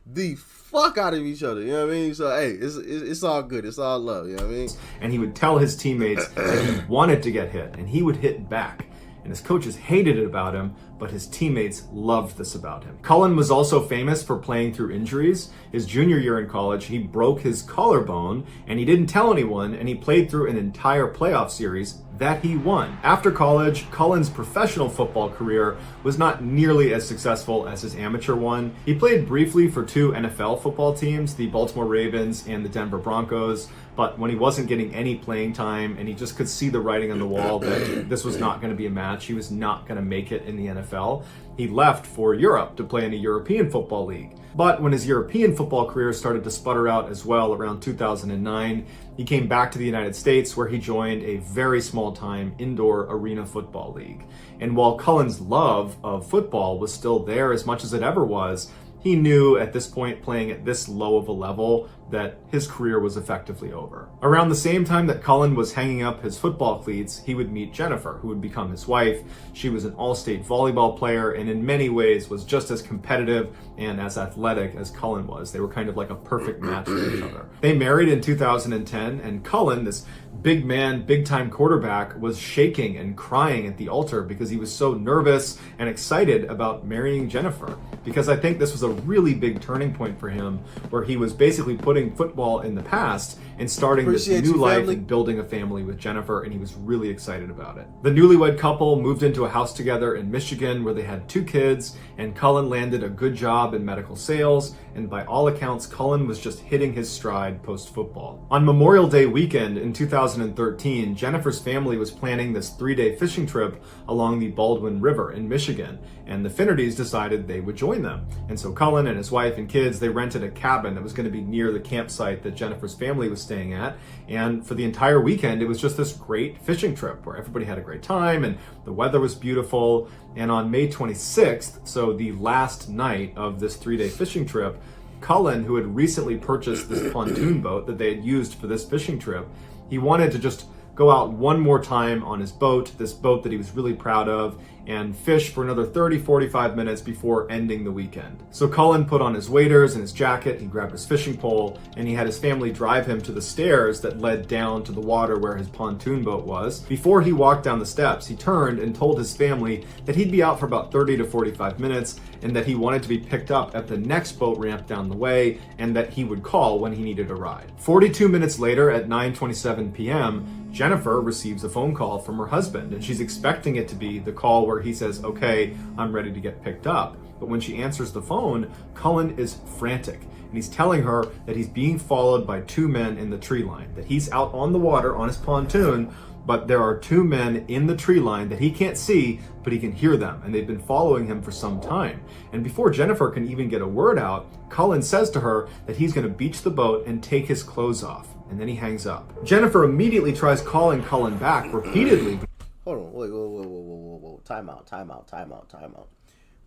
The fuck out of each other, you know what I mean? So hey, it's all good, it's all love, you know what I mean? And he would tell his teammates that he wanted to get hit, and he would hit back. And his coaches hated it about him, but his teammates loved this about him. Cullen was also famous for playing through injuries. His junior year in college, he broke his collarbone, and he didn't tell anyone, and he played through an entire playoff series that he won. After college, Cullen's professional football career was not nearly as successful as his amateur one. He played briefly for 2 NFL football teams, the Baltimore Ravens and the Denver Broncos, but when he wasn't getting any playing time and he just could see the writing on the wall that this was not going to be a match, he was not going to make it in the NFL, he left for Europe to play in a European football league. But when his European football career started to sputter out as well around 2009, he came back to the United States where he joined a very small-time indoor arena football league. And while Cullen's love of football was still there as much as it ever was, he knew at this point, playing at this low of a level, that his career was effectively over. Around the same time that Cullen was hanging up his football cleats, he would meet Jennifer, who would become his wife. She was an all-state volleyball player and in many ways was just as competitive and as athletic as Cullen was. They were kind of like a perfect match for each other. They married in 2010, and Cullen, this big man, big-time quarterback, was shaking and crying at the altar because he was so nervous and excited about marrying Jennifer. Because I think this was a really big turning point for him, where he was basically putting football in the past and starting this new life and building a family with Jennifer, and he was really excited about it. The newlywed couple moved into a house together in Michigan where they had 2 kids, and Cullen landed a good job in medical sales, and by all accounts, Cullen was just hitting his stride post-football. On Memorial Day weekend in 2013, Jennifer's family was planning this 3-day fishing trip along the Baldwin River in Michigan, and the Finnertys decided they would join them. And so Cullen and his wife and kids, they rented a cabin that was going to be near the campsite that Jennifer's family was staying at, and for the entire weekend, it was just this great fishing trip where everybody had a great time and the weather was beautiful. And on May 26th, so the last night of this 3-day fishing trip, Cullen, who had recently purchased this pontoon boat that they had used for this fishing trip, he wanted to just go out one more time on his boat, this boat that he was really proud of, and fish for another 30-45 minutes before ending the weekend. So Cullen put on his waders and his jacket, he grabbed his fishing pole, and he had his family drive him to the stairs that led down to the water where his pontoon boat was. Before he walked down the steps, he turned and told his family that he'd be out for about 30 to 45 minutes and that he wanted to be picked up at the next boat ramp down the way and that he would call when he needed a ride. 42 minutes later at 9:27 p.m., Jennifer receives a phone call from her husband, and she's expecting it to be the call where he says, "Okay, I'm ready to get picked up." But when she answers the phone, Cullen is frantic, and he's telling her that he's being followed by two men in the tree line, that he's out on the water on his pontoon, but there are two men in the tree line that he can't see, but he can hear them, and they've been following him for some time. And before Jennifer can even get a word out, Cullen says to her that he's going to beach the boat and take his clothes off, and then he hangs up. Jennifer immediately tries calling Cullen back repeatedly. Hold on, wait, whoa. Time out.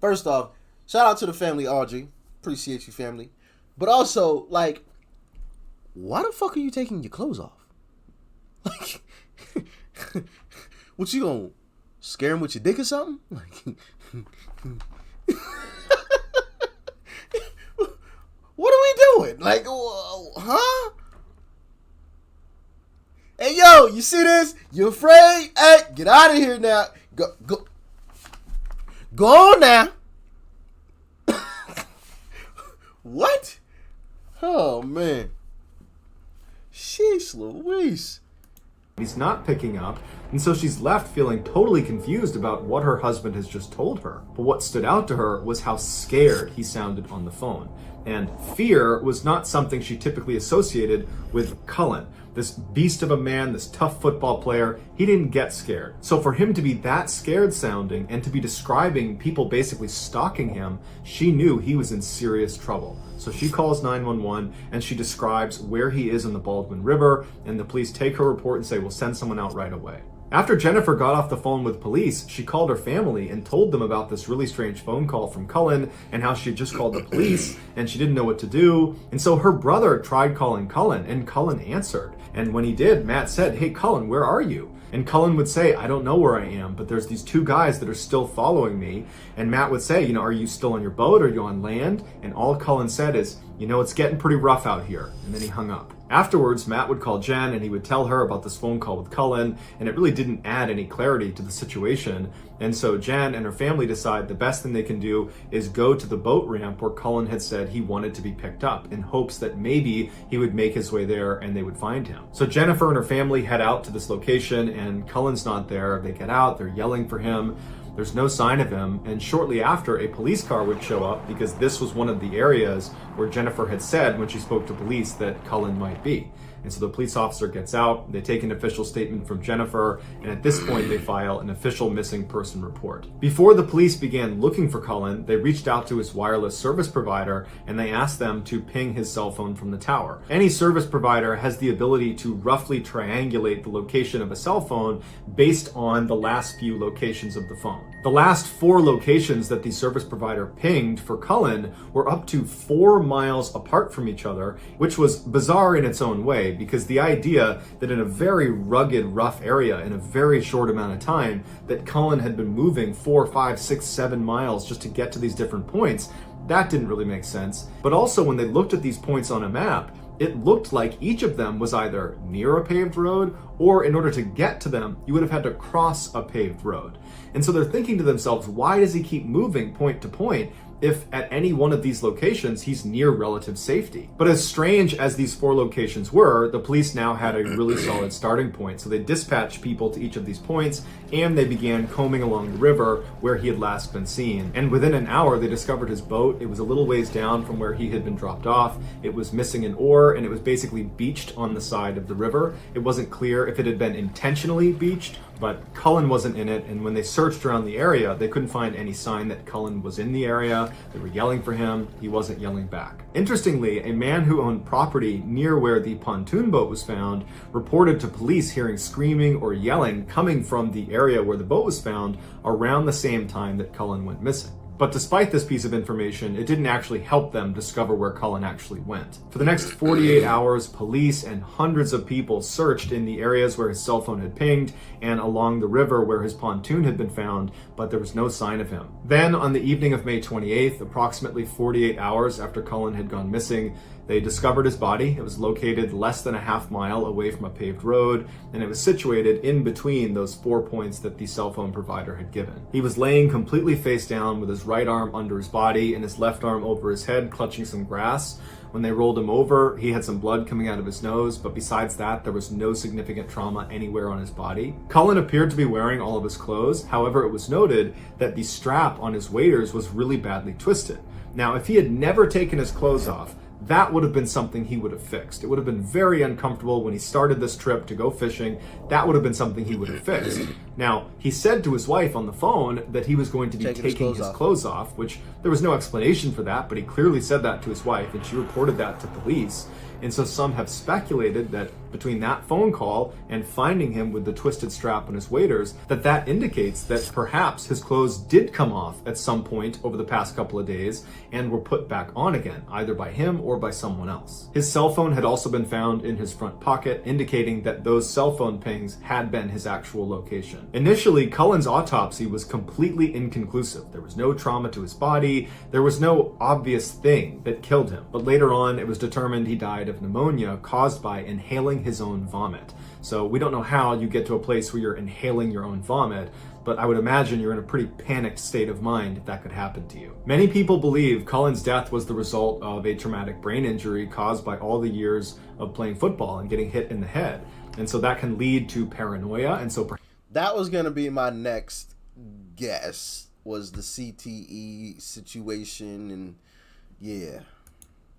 First off, shout out to the family, Audrey. Appreciate you, family. But also, like, why the fuck are you taking your clothes off? Like, what, you gonna scare him with your dick or something? Like, what are we doing? Like, huh? Hey, yo, you see this? You afraid? Hey, get out of here now. Go on now. What? Oh, man. Sheesh Louise. He's not picking up, and so she's left feeling totally confused about what her husband has just told her. But what stood out to her was how scared he sounded on the phone. And fear was not something she typically associated with Cullen. This beast of a man, this tough football player, he didn't get scared. So for him to be that scared sounding and to be describing people basically stalking him, she knew he was in serious trouble. So she calls 911 and she describes where he is in the Baldwin River, and the police take her report and say, "We'll send someone out right away." After Jennifer got off the phone with police, she called her family and told them about this really strange phone call from Cullen and how she had just called the police and she didn't know what to do. And so her brother tried calling Cullen, and Cullen answered. And when he did, Matt said, "Hey, Cullen, where are you?" And Cullen would say, "I don't know where I am, but there's these two guys that are still following me." And Matt would say, "Are you still on your boat? Are you on land?" And all Cullen said is, "It's getting pretty rough out here." And then he hung up. Afterwards, Matt would call Jen and he would tell her about this phone call with Cullen, and it really didn't add any clarity to the situation. And so Jen and her family decide the best thing they can do is go to the boat ramp where Cullen had said he wanted to be picked up, in hopes that maybe he would make his way there and they would find him. So Jennifer and her family head out to this location, and Cullen's not there. They get out, they're yelling for him. There's no sign of him, and shortly after, a police car would show up because this was one of the areas where Jennifer had said when she spoke to police that Cullen might be. And so the police officer gets out, they take an official statement from Jennifer, and at this point they file an official missing person report. Before the police began looking for Cullen, they reached out to his wireless service provider and they asked them to ping his cell phone from the tower. Any service provider has the ability to roughly triangulate the location of a cell phone based on the last few locations of the phone. The last 4 locations that the service provider pinged for Cullen were up to 4 miles apart from each other, which was bizarre in its own way, because the idea that in a very rugged, rough area in a very short amount of time that Cullen had been moving 4, 5, 6, 7 miles just to get to these different points, that didn't really make sense. But also when they looked at these points on a map, it looked like each of them was either near a paved road, or in order to get to them, you would have had to cross a paved road. And so they're thinking to themselves, why does he keep moving point to point if at any one of these locations he's near relative safety? But as strange as these 4 locations were, the police now had a really solid starting point. So they dispatched people to each of these points, and they began combing along the river where he had last been seen. And within an hour, they discovered his boat. It was a little ways down from where he had been dropped off. It was missing an oar, and it was basically beached on the side of the river. It wasn't clear if it had been intentionally beached, but Cullen wasn't in it, and when they searched around the area, they couldn't find any sign that Cullen was in the area. They were yelling for him. He wasn't yelling back. Interestingly, a man who owned property near where the pontoon boat was found reported to police hearing screaming or yelling coming from the area where the boat was found around the same time that Cullen went missing. But despite this piece of information, it didn't actually help them discover where Cullen actually went. For the next 48 hours, police and hundreds of people searched in the areas where his cell phone had pinged and along the river where his pontoon had been found, but there was no sign of him. Then, on the evening of May 28th, approximately 48 hours after Cullen had gone missing, they discovered his body. It was located less than a half mile away from a paved road, and it was situated in between those 4 points that the cell phone provider had given. He was laying completely face down with his right arm under his body and his left arm over his head, clutching some grass. When they rolled him over, he had some blood coming out of his nose, but besides that, there was no significant trauma anywhere on his body. Cullen appeared to be wearing all of his clothes. However, it was noted that the strap on his waders was really badly twisted. Now, if he had never taken his clothes off, that would have been something he would have fixed. It would have been very uncomfortable when he started this trip to go fishing. That would have been something he would have fixed. Now, he said to his wife on the phone that he was going to be taking his clothes off, which there was no explanation for that, but he clearly said that to his wife, and she reported that to police. And so some have speculated that between that phone call and finding him with the twisted strap on his waders, that indicates that perhaps his clothes did come off at some point over the past couple of days and were put back on again, either by him or by someone else. His cell phone had also been found in his front pocket, indicating that those cell phone pings had been his actual location. Initially, Cullen's autopsy was completely inconclusive. There was no trauma to his body. There was no obvious thing that killed him. But later on, it was determined he died of pneumonia caused by inhaling his own vomit. So we don't know how you get to a place where you're inhaling your own vomit, but I would imagine you're in a pretty panicked state of mind if that could happen to you. Many people believe Cullen's death was the result of a traumatic brain injury caused by all the years of playing football and getting hit in the head. And so that can lead to paranoia. And so that was going to be my next guess, was the CTE situation. And yeah,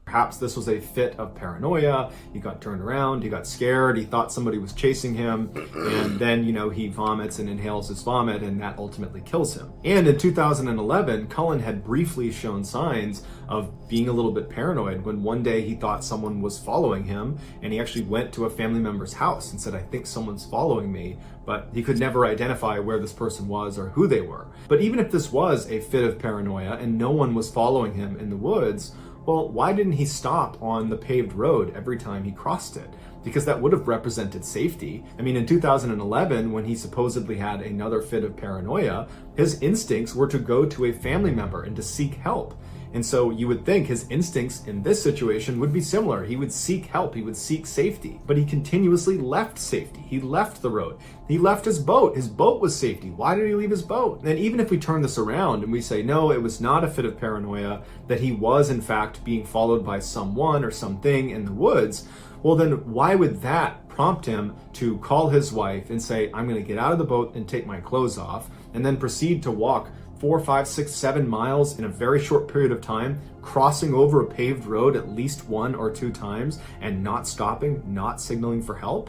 perhaps this was a fit of paranoia. He got turned around, he got scared, he thought somebody was chasing him, and then, he vomits and inhales his vomit, and that ultimately kills him. And in 2011, Cullen had briefly shown signs of being a little bit paranoid when one day he thought someone was following him, and he actually went to a family member's house and said, "I think someone's following me," but he could never identify where this person was or who they were. But even if this was a fit of paranoia and no one was following him in the woods, well, why didn't he stop on the paved road every time he crossed it? Because that would have represented safety. I mean, in 2011, when he supposedly had another fit of paranoia, his instincts were to go to a family member and to seek help. And so you would think his instincts in this situation would be similar. He would seek help, he would seek safety, but he continuously left safety. He left the road. He left his boat. His boat was safety. Why did he leave his boat? And even if we turn this around and we say, no, it was not a fit of paranoia, that he was in fact being followed by someone or something in the woods, well then why would that prompt him to call his wife and say, I'm going to get out of the boat and take my clothes off, and then proceed to walk 4, 5, 6, 7 miles in a very short period of time, crossing over a paved road at least 1 or 2 times and not stopping, not signaling for help?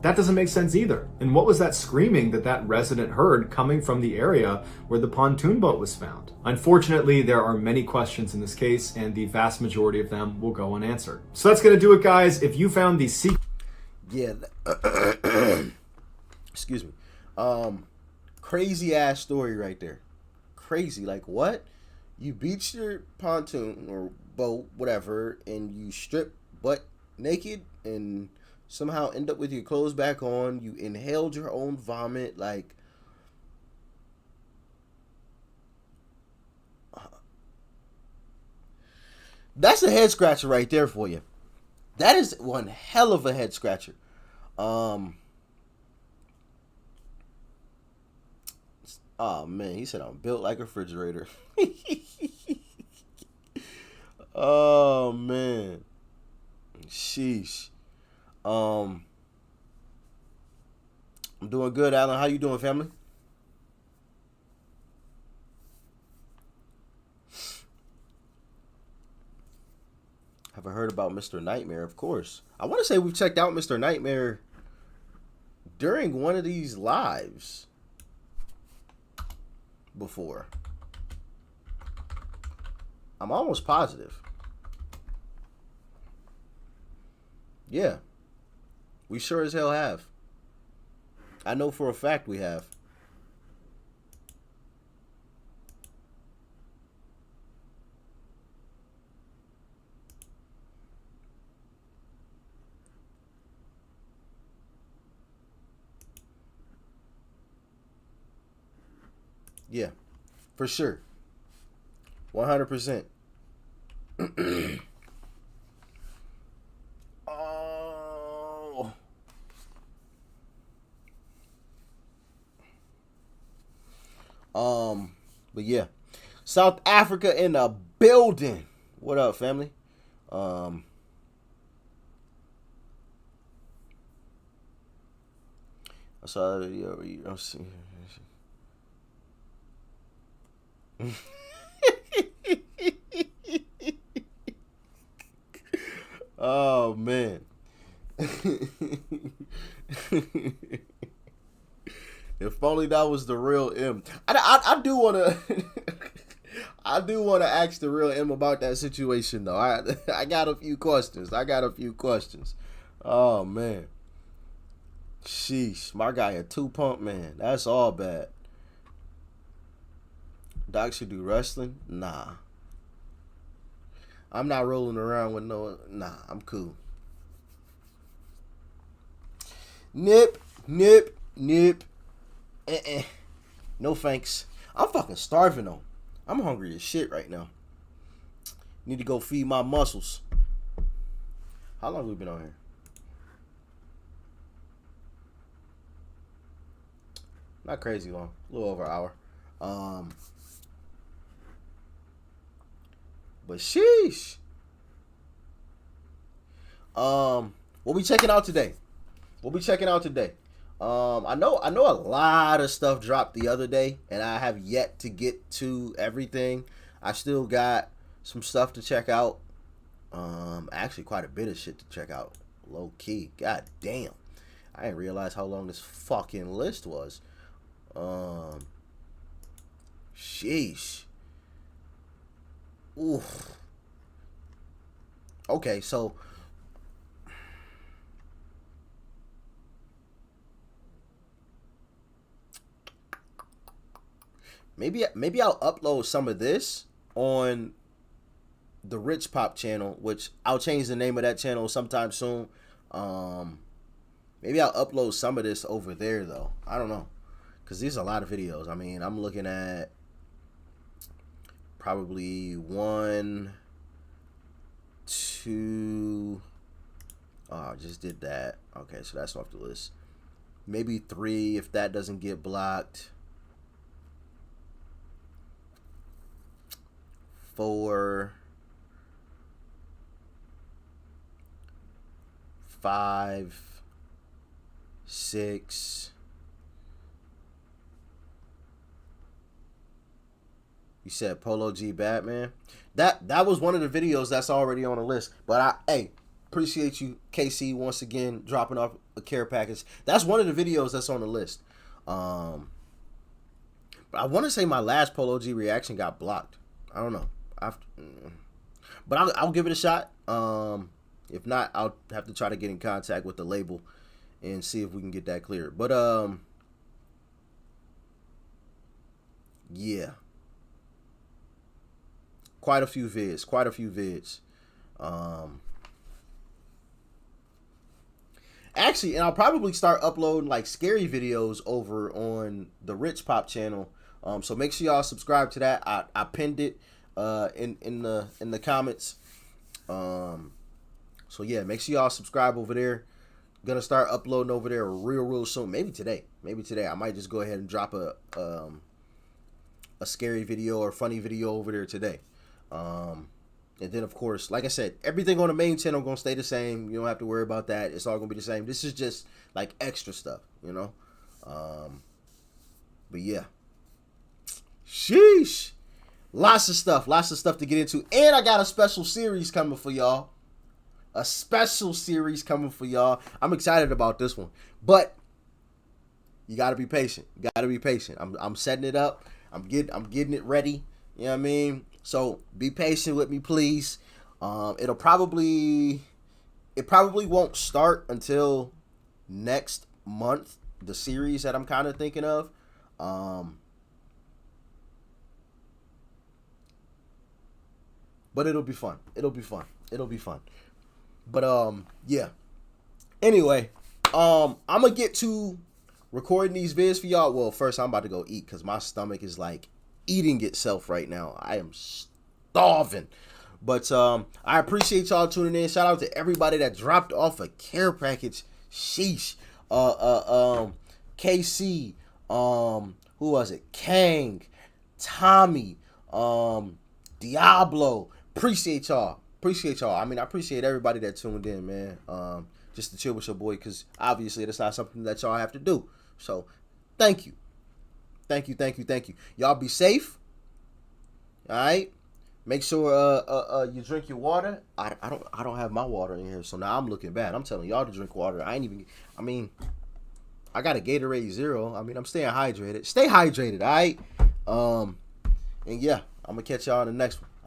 That doesn't make sense either. And what was that screaming that resident heard coming from the area where the pontoon boat was found? Unfortunately, there are many questions in this case, and the vast majority of them will go unanswered. So that's going to do it, guys. If you found the secret... Yeah. Excuse me. Crazy ass story right there. Crazy. Like, what? You beach your pontoon or boat, whatever, and you strip butt naked and somehow end up with your clothes back on. You inhaled your own vomit. Like, that's a head scratcher right there for you. That is one hell of a head scratcher. Oh man, he said I'm built like a refrigerator. Oh man. Sheesh. I'm doing good, Alan. How you doing, family? Have I heard about Mr. Nightmare? Of course. I want to say we've checked out Mr. Nightmare during one of these lives before. I'm almost positive. Yeah. We sure as hell have. I know for a fact we have. Yeah, for sure. 100%. Oh. But yeah. South Africa in the building. What up, family? Um I saw that video. I'm seeing. Oh man. If only that was the real M. I do want to. I do want to ask the real M about that situation though. I got a few questions. Oh man. Sheesh, my guy a 2 pump man. That's all bad. Doc should do wrestling. Nah, I'm not rolling around with no. Nah, I'm cool. Nip, nip, nip. No thanks. I'm fucking starving though. I'm hungry as shit right now. Need to go feed my muscles. How long have we been on here? Not crazy long. A little over an hour. But sheesh. What we checking out today? I know a lot of stuff dropped the other day, and I have yet to get to everything. I still got some stuff to check out. Actually quite a bit of shit to check out. Low key. God damn. I didn't realize how long this fucking list was. Sheesh. Oof. Okay, so maybe I'll upload some of this on the Rich Pop channel, which I'll change the name of that channel sometime soon. Maybe I'll upload some of this over there though. I don't know, because there's a lot of videos. I mean, I'm looking at probably 1, 2. Oh, I just did that. Okay, so that's off the list. Maybe 3 if that doesn't get blocked. 4, 5, 6. You said Polo G Batman. That was one of the videos that's already on the list. But hey, appreciate you, KC, once again dropping off a care package. That's one of the videos that's on the list. But I want to say my last Polo G reaction got blocked. I don't know. But I'll give it a shot. If not, I'll have to try to get in contact with the label and see if we can get that cleared. But yeah. Quite a few vids. Actually, and I'll probably start uploading like scary videos over on the Rich Pop channel. So make sure y'all subscribe to that. I pinned it in the comments. So yeah, make sure y'all subscribe over there. Gonna start uploading over there real soon. Maybe today. I might just go ahead and drop a scary video or funny video over there today. And then of course, like I said, everything on the main channel gonna stay the same. You don't have to worry about that. It's all gonna be the same. This is just like extra stuff, you know. But yeah, sheesh, lots of stuff to get into, and I got a special series coming for y'all. I'm excited about this one, but you gotta be patient. I'm setting it up. I'm getting it ready. You know what I mean? So be patient with me, please. It probably won't start until next month, the series that I'm kind of thinking of. But it'll be fun. But yeah. Anyway, I'm gonna get to recording these vids for y'all. Well, first I'm about to go eat because my stomach is like eating itself right now. I am starving. But I appreciate y'all tuning in. Shout out to everybody that dropped off a care package. Sheesh. KC. Who was it? Kang. Tommy. Diablo. Appreciate y'all. I mean, I appreciate everybody that tuned in, man. Just to chill with your boy, because obviously that's not something that y'all have to do. So, thank you. Y'all be safe. All right. Make sure you drink your water. I don't have my water in here, so now I'm looking bad. I'm telling y'all to drink water. I got a Gatorade Zero. I mean, I'm staying hydrated. Stay hydrated, all right? And yeah, I'm gonna catch y'all in the next one.